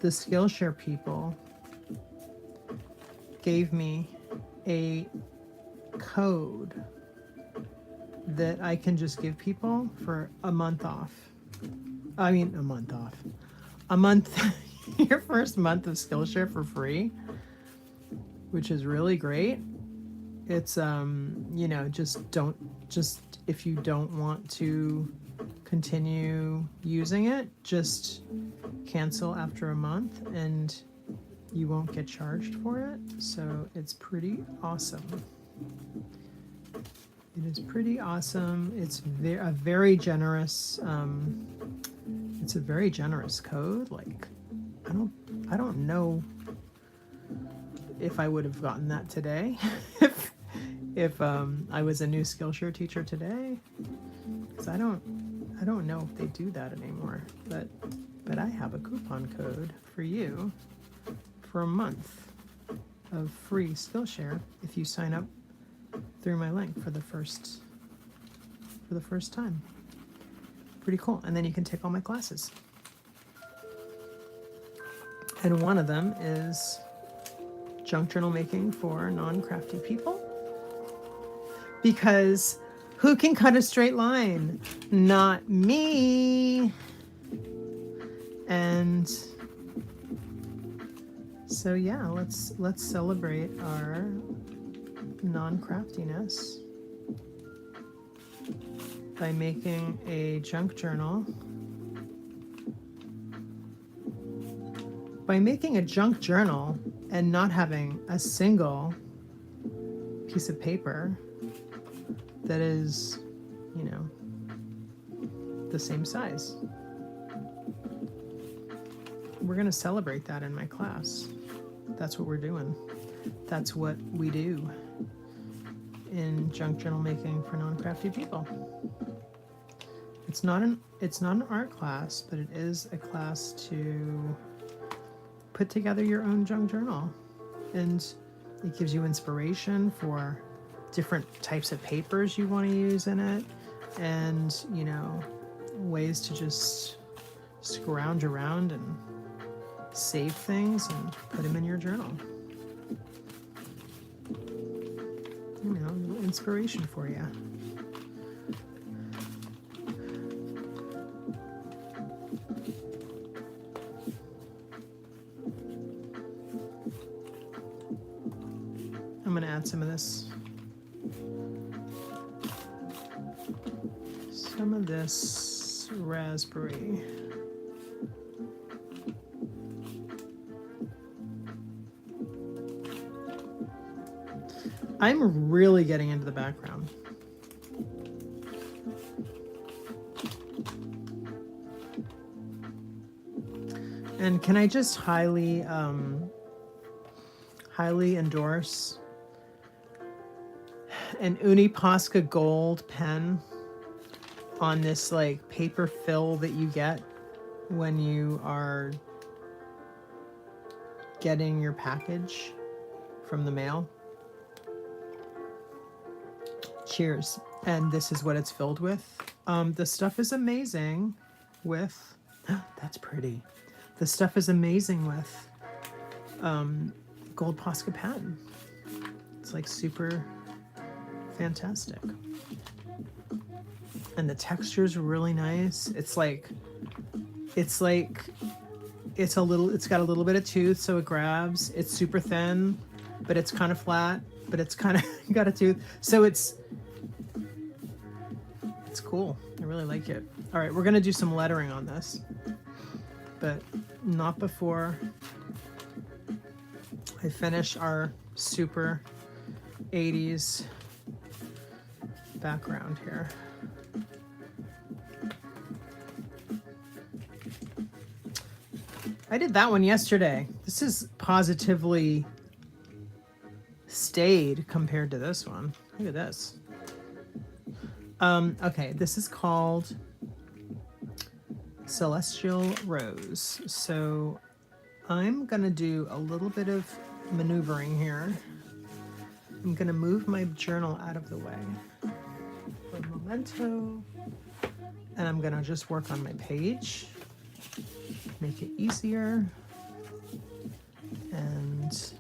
The Skillshare people gave me a code that I can just give people for a month off. I mean, a month off. A month, your first month of Skillshare for free, which is really great. It's, you know, just if you don't want to continue using it, just cancel after a month and you won't get charged for it. So it's pretty awesome. It is pretty awesome. It's a very generous. It's a very generous code. Like, I don't know if I would have gotten that today, if I was a new Skillshare teacher today, because I don't know if they do that anymore. But I have a coupon code for you for a month of free Skillshare if you sign up through my link for the first time. Pretty cool. And then you can take all my classes. And one of them is junk journal making for non-crafty people. Because who can cut a straight line? Not me. And so yeah, let's celebrate our non-craftiness by making a junk journal. By making a junk journal and not having a single piece of paper that is, you know, the same size. We're going to celebrate that in my class. That's what we're doing. That's what we do in junk journal making for non-crafty people. It's not an art class, but it is a class to put together your own junk journal, and it gives you inspiration for different types of papers you want to use in it, and, you know, ways to just scrounge around and save things and put them in your journal. You know, a little inspiration for you. I'm going to add some of this raspberry. I'm really getting into the background. And can I just highly endorse an Uni Posca gold pen on this like paper fill that you get when you are getting your package from the mail. Cheers. And this is what it's filled with. The stuff is amazing with, that's pretty. The stuff is amazing with gold Posca pen. It's like super, fantastic. And the texture is really nice. It's got a little bit of tooth, so it grabs. It's super thin, but it's kind of flat, but it's kind of got a tooth. So it's cool. I really like it. All right, we're gonna do some lettering on this, but not before I finish our super 80s background here. I did that one yesterday. This is positively stayed compared to this one. Look at this. Okay, this is called Celestial Rose. So I'm gonna do a little bit of maneuvering here. I'm gonna move my journal out of the way for a memento, and I'm gonna just work on my page, make it easier. And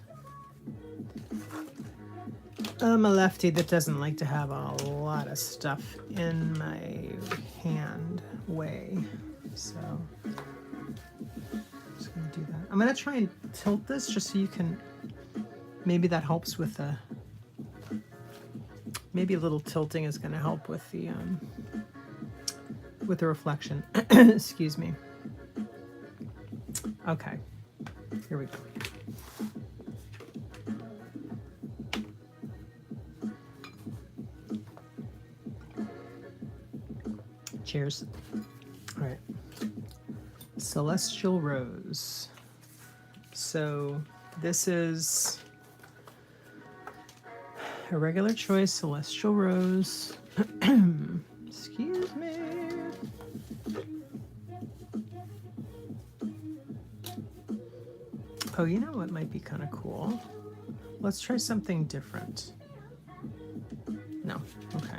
I'm a lefty that doesn't like to have a lot of stuff in my hand way, so I'm just gonna do that. I'm gonna try and tilt this just so you can, maybe that helps with the, maybe a little tilting is gonna help with the reflection. Excuse me. Okay, here we go. Cheers. All right. Celestial Rose. So this is Irregular Choice Celestial Rose. Excuse me. Oh, you know what might be kind of cool? Let's try something different. No, okay.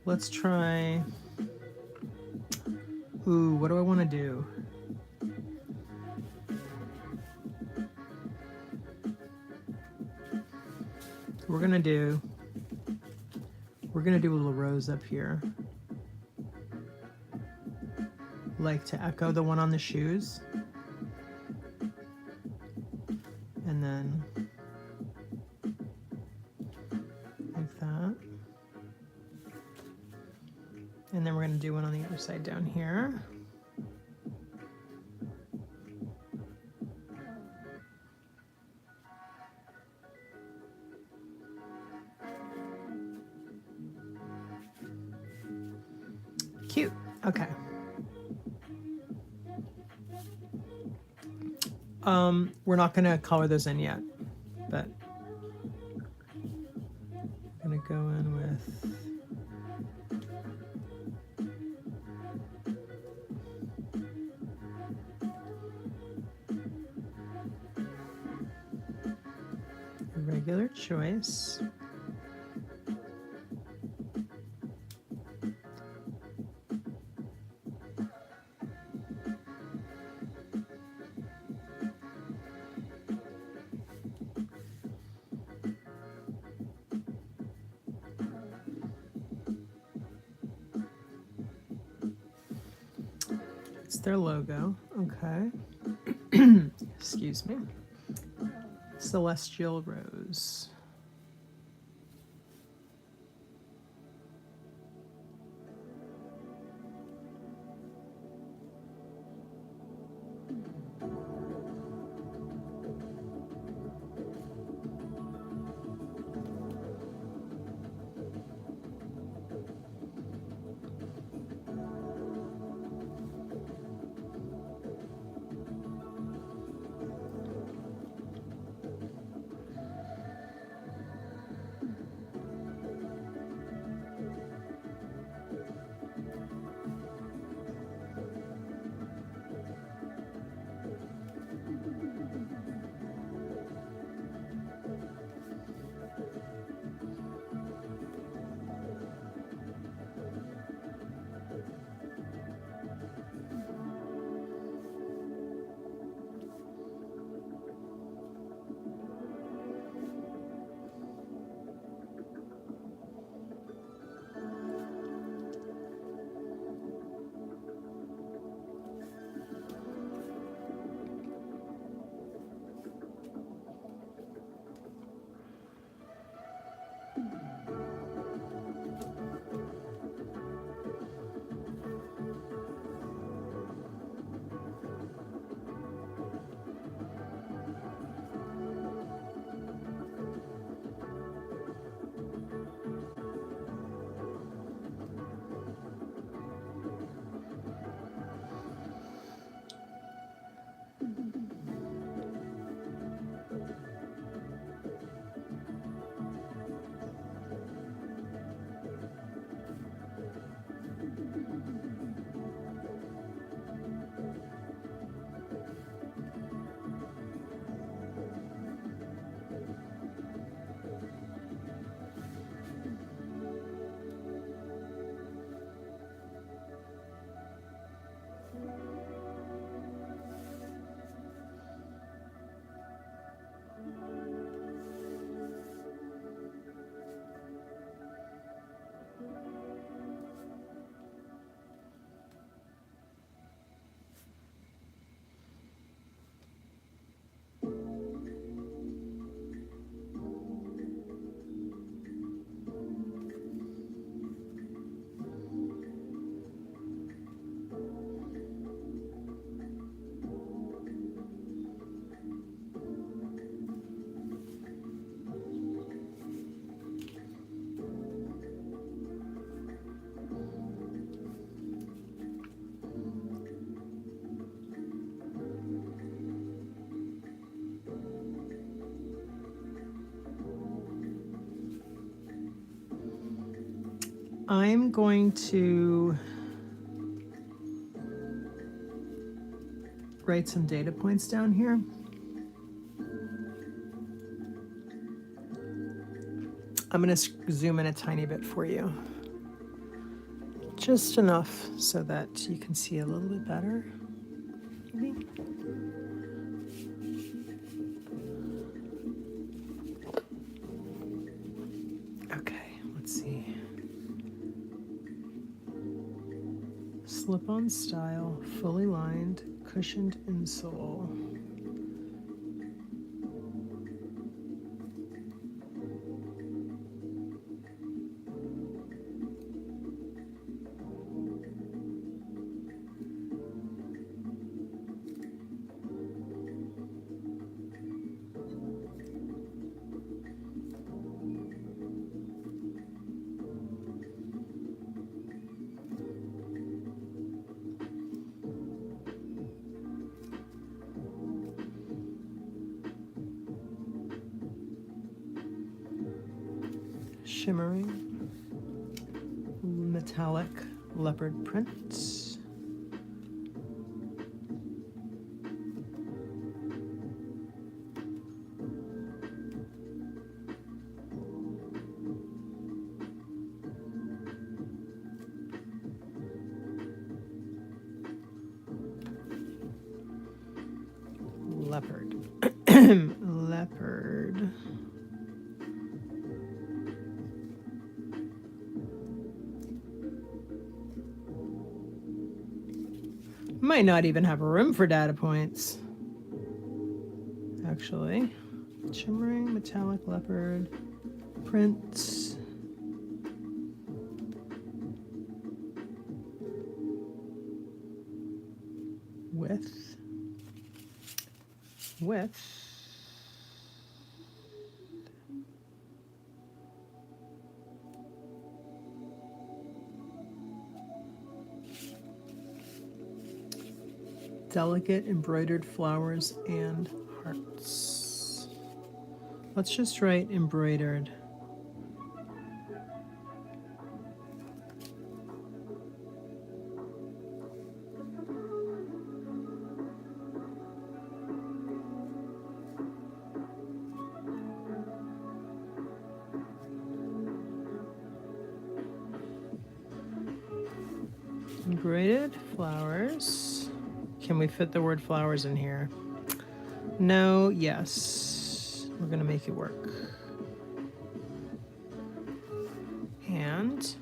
Let's try, ooh, what do I want to do? We're gonna do a little rose up here, like to echo the one on the shoes. And then like that. And then we're going to do one on the other side down here. Cute. Okay. We're not going to color those in yet, but I'm going to go in with Irregular Choice. It's their logo. Okay. Excuse me. Celestial Rose. I'm going to write some data points down here. I'm going to zoom in a tiny bit for you. Just enough so that you can see a little bit better. Maybe. Okay, let's see. Slip-on style, fully lined, cushioned insole. Shimmering metallic leopard print. Leopard. Leopard. Might not even have room for data points, actually. Shimmering metallic leopard print. Width. Delicate embroidered flowers and hearts. Let's just write embroidered. Embroidered flowers. Can we fit the word flowers in here? No, yes. We're gonna make it work. And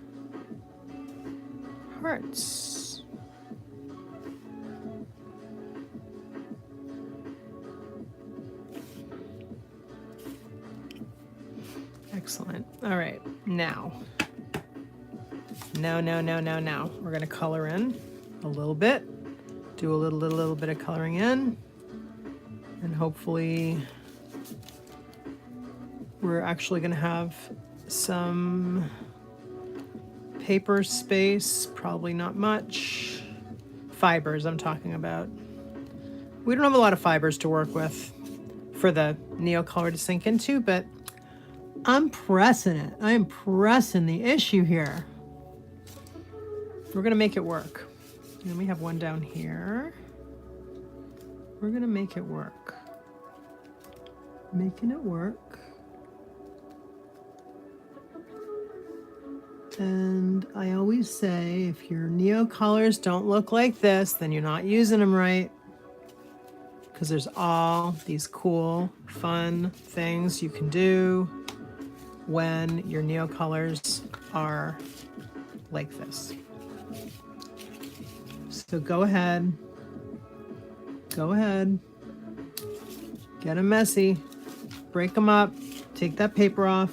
hearts. Excellent. All right, now. Now. We're gonna color in a little bit. Do a little bit of coloring in, and hopefully we're actually going to have some paper space, probably not much. Fibers I'm talking about. We don't have a lot of fibers to work with for the Neocolor to sink into, but I'm pressing it. I'm pressing the issue here. We're going to make it work. And we have one down here. We're gonna make it work. Making it work. And I always say, if your Neocolors don't look like this, then you're not using them right. Because there's all these cool, fun things you can do when your Neocolors are like this. So go ahead, get them messy, break them up, take that paper off,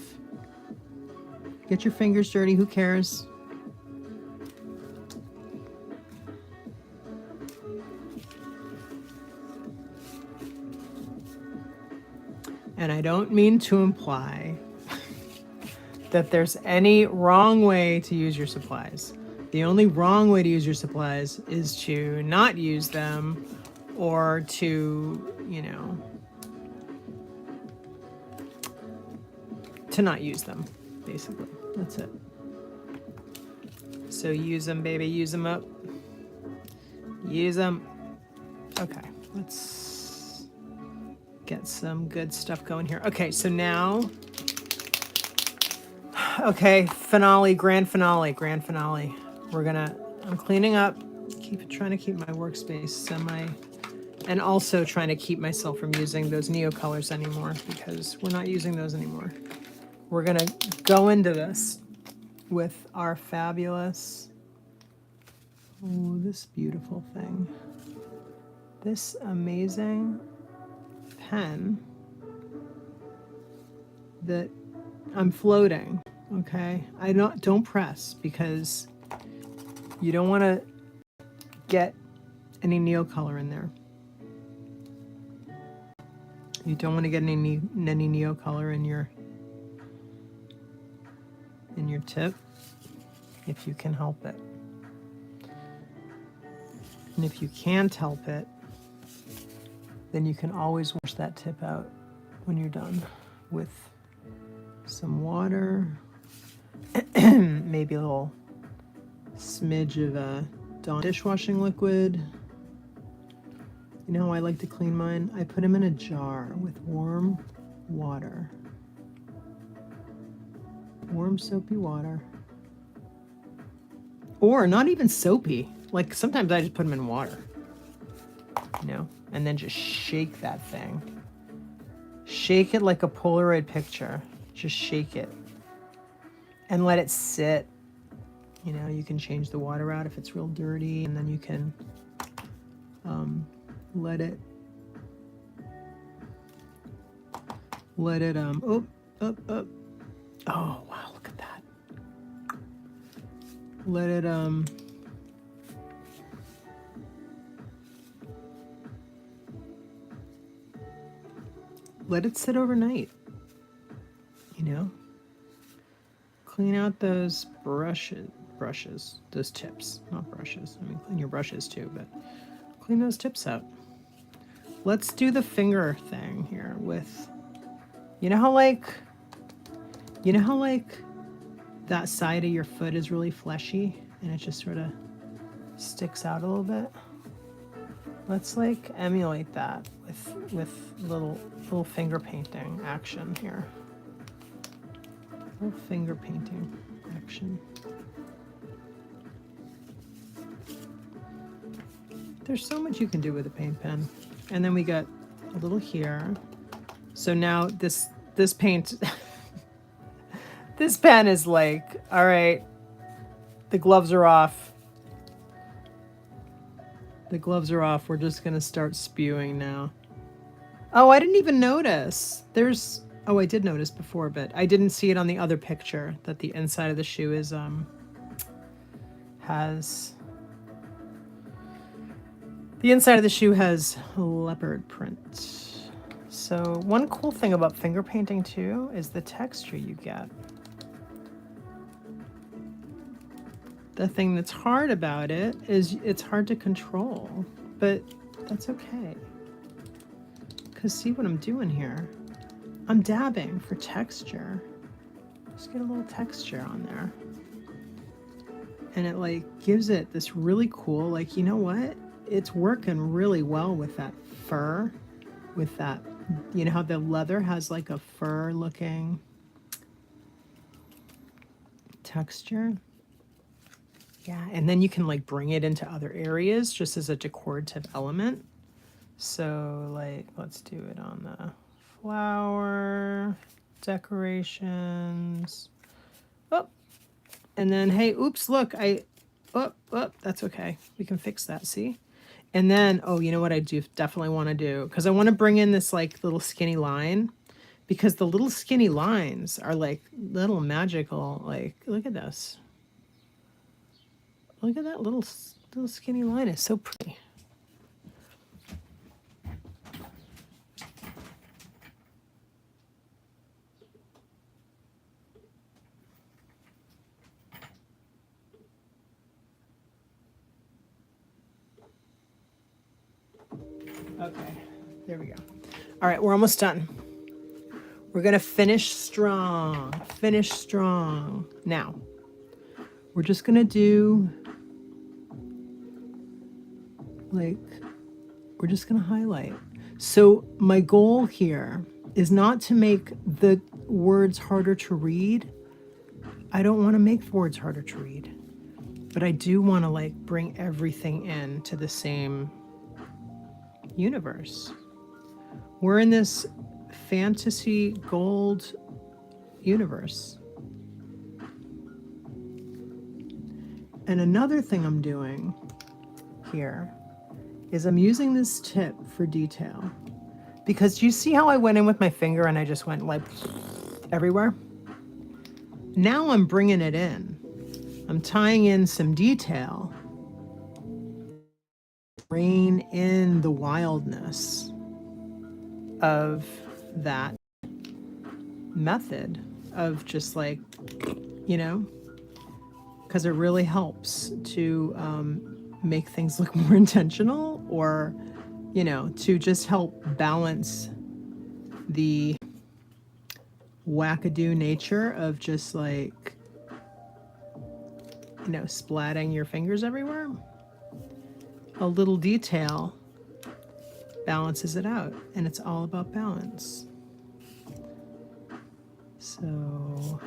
get your fingers dirty, who cares? And I don't mean to imply that there's any wrong way to use your supplies. The only wrong way to use your supplies is to not use them, or to, to not use them, basically. That's it. So use them, baby. Use them up. Use them. Okay, let's get some good stuff going here. Okay, so now, okay, finale, grand finale. I'm cleaning up, trying to keep my workspace and also trying to keep myself from using those Neocolors anymore, because we're not using those anymore. We're gonna go into this with our fabulous, oh, this beautiful thing. This amazing pen that I'm floating, okay? Don't press, because you don't want to get any Neocolor in there. You don't want to get any Neocolor in your tip, if you can help it. And if you can't help it, then you can always wash that tip out when you're done with some water, maybe a little smidge of Dawn dishwashing liquid. You know how I like to clean mine? I put them in a jar with warm water. Warm soapy water. Or not even soapy. Like sometimes I just put them in water. You know? And then just shake that thing. Shake it like a Polaroid picture. Just shake it. And let it sit. You know, you can change the water out if it's real dirty, and then you can let it up. Oh wow, look at that. Let it sit overnight. You know, clean out those brushes, those tips, not brushes. I mean, clean your brushes too, but clean those tips out. Let's do the finger thing here with, you know how like that side of your foot is really fleshy and it just sort of sticks out a little bit? Let's like emulate that with little finger painting action here. Little finger painting action. There's so much you can do with a paint pen. And then we got a little here. So now this paint, this pen is like, all right, the gloves are off. The gloves are off. We're just gonna start spewing now. Oh, I didn't even notice. Oh, I did notice before, but I didn't see it on the other picture that the inside of the shoe is, the inside of the shoe has leopard print. So one cool thing about finger painting too is the texture you get. The thing that's hard about it is it's hard to control, but that's okay. Because see what I'm doing here? I'm dabbing for texture. Just get a little texture on there. And it like gives it this really cool, like, you know what? It's working really well with that fur, with that, you know how the leather has like a fur looking texture? Yeah, and then you can like bring it into other areas just as a decorative element. So like, let's do it on the flower decorations. Oh, and then, hey, oops, look, that's okay. We can fix that, see? And then, oh, you know what I do definitely want to do? Because I want to bring in this like little skinny line, because the little skinny lines are like little magical, like, look at this. Look at that little skinny line. It's so pretty. Okay, there we go. All right, we're almost done. We're gonna finish strong. Finish strong. Now, we're just going to do, like, we're just going to highlight. So my goal here is not to make the words harder to read. I don't want to make the words harder to read, but I do want to like bring everything into the same universe. We're in this fantasy gold universe. And another thing I'm doing here is I'm using this tip for detail, because you see how I went in with my finger and I just went like everywhere? Now I'm bringing it in. I'm tying in some detail. Rein in the wildness of that method of just like, you know, because it really helps to make things look more intentional, or, you know, to just help balance the wackadoo nature of just like, you know, splatting your fingers everywhere. A little detail balances it out, and it's all about balance. So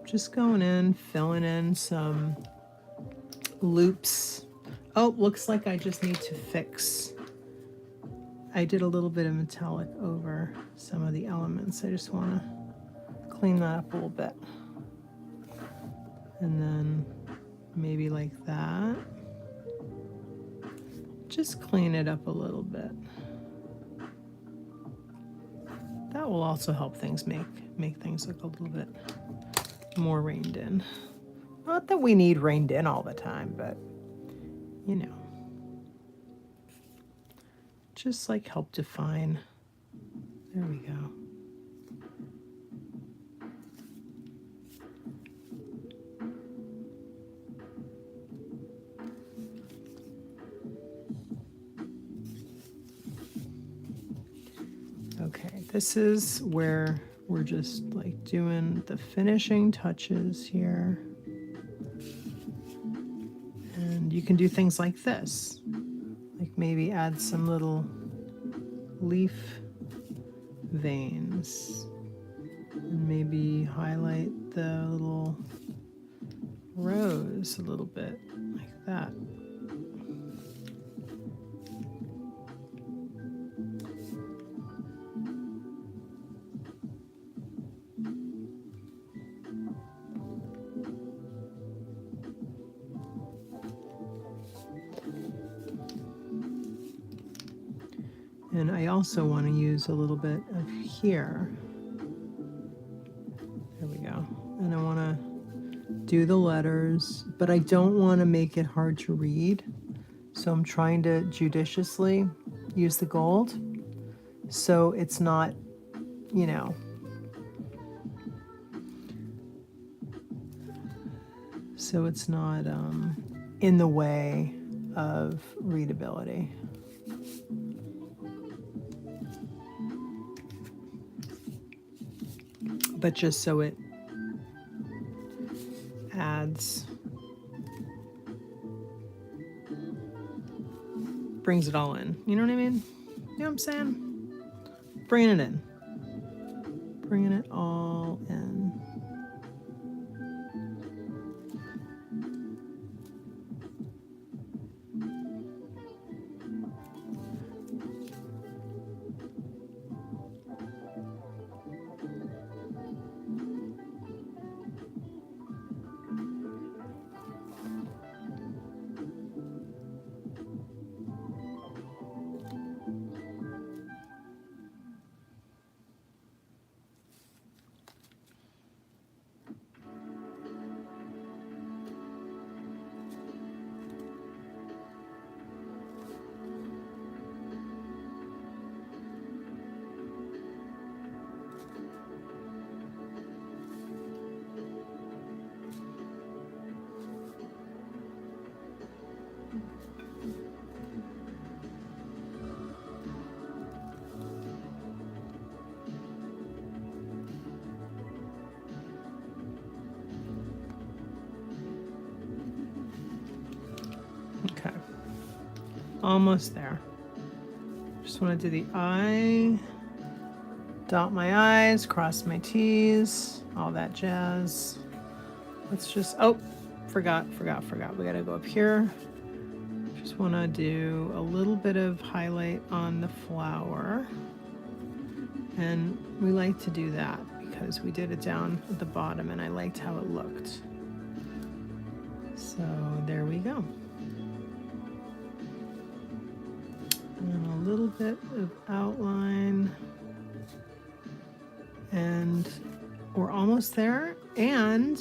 just going in, filling in some loops. Oh, looks like I just need to fix. I did a little bit of metallic over some of the elements. I just want to clean that up a little bit. And then maybe like that. Just clean it up a little bit. That will also help things make things look a little bit more reined in. Not that we need reined in all the time, but you know, just like help define. There we go. Okay, this is where we're just like doing the finishing touches here. And you can do things like this, like maybe add some little leaf veins, and maybe highlight the little rose a little bit, like that. And I also want to use a little bit of here. There we go. And I want to do the letters, but I don't want to make it hard to read. So I'm trying to judiciously use the gold so it's not, you know, so it's not in the way of readability. But just so it adds, brings it all in. You know what I mean? You know what I'm saying? Bringing it in. Bringing it all in. Okay. Almost there. Just want to do the eye. Dot my I's, cross my T's, all that jazz. Let's just, oh, forgot. We gotta go up here. Just want to do a little bit of highlight on the flower. And we like to do that because we did it down at the bottom and I liked how it looked. So there we go. And a little bit of outline. And we're almost there. And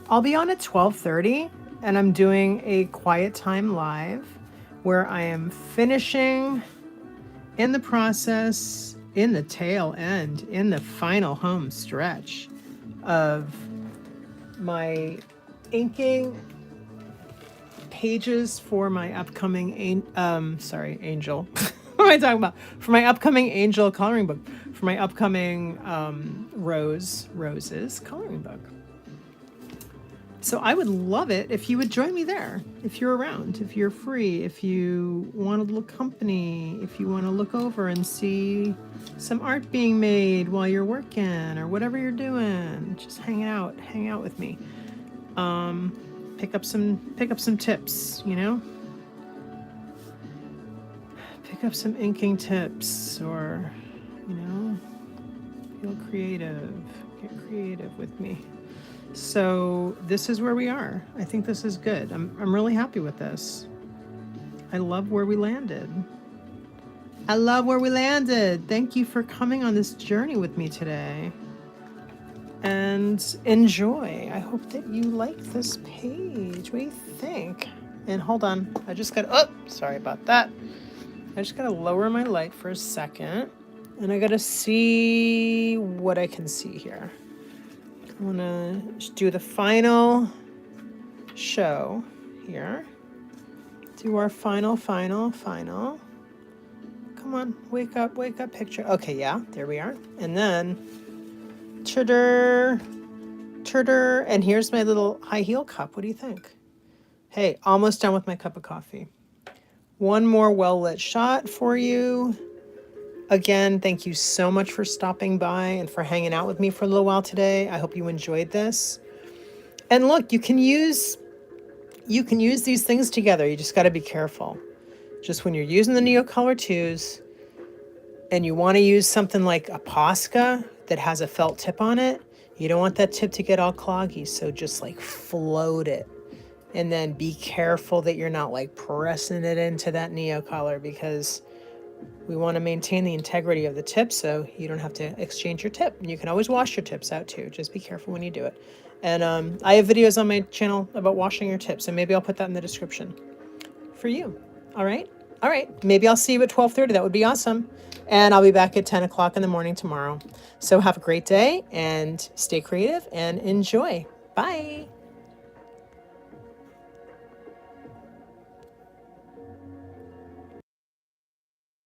I'll be on at 12:30 and I'm doing a quiet time live where I am finishing in the process, in the tail end, in the final home stretch of my inking pages for my upcoming angel. What am I talking about? For my upcoming angel coloring book, for my upcoming roses coloring book. So I would love it if you would join me there, if you're around, if you're free, if you want a little company, if you want to look over and see some art being made while you're working or whatever you're doing. Just hang out with me. Pick up some tips, you know? Pick up some inking tips or, you know, feel creative. Get creative with me. So this is where we are. I think this is good. I'm really happy with this. I love where we landed. Thank you for coming on this journey with me today. And enjoy. I hope that you like this page. What do you think? And hold on. I just got, oh, sorry about that. I just got to lower my light for a second. And I got to see what I can see here. I want to do the final show here. Do our final. Come on, wake up, picture. Okay, yeah, there we are. And then, and here's my little high heel cup. What do you think? Hey, almost done with my cup of coffee. One more well-lit shot for you. Again, thank you so much for stopping by and for hanging out with me for a little while today. I hope you enjoyed this. And look, you can use these things together. You just got to be careful. Just when you're using the Neocolor 2s and you want to use something like a Posca that has a felt tip on it, you don't want that tip to get all cloggy. So just like float it. And then be careful that you're not like pressing it into that Neocolor because we want to maintain the integrity of the tip so you don't have to exchange your tip. And you can always wash your tips out too. Just be careful when you do it. And I have videos on my channel about washing your tips, and maybe I'll put that in the description for you. All right? Maybe I'll see you at 12:30. That would be awesome. And I'll be back at 10 o'clock in the morning tomorrow. So have a great day and stay creative and enjoy. Bye.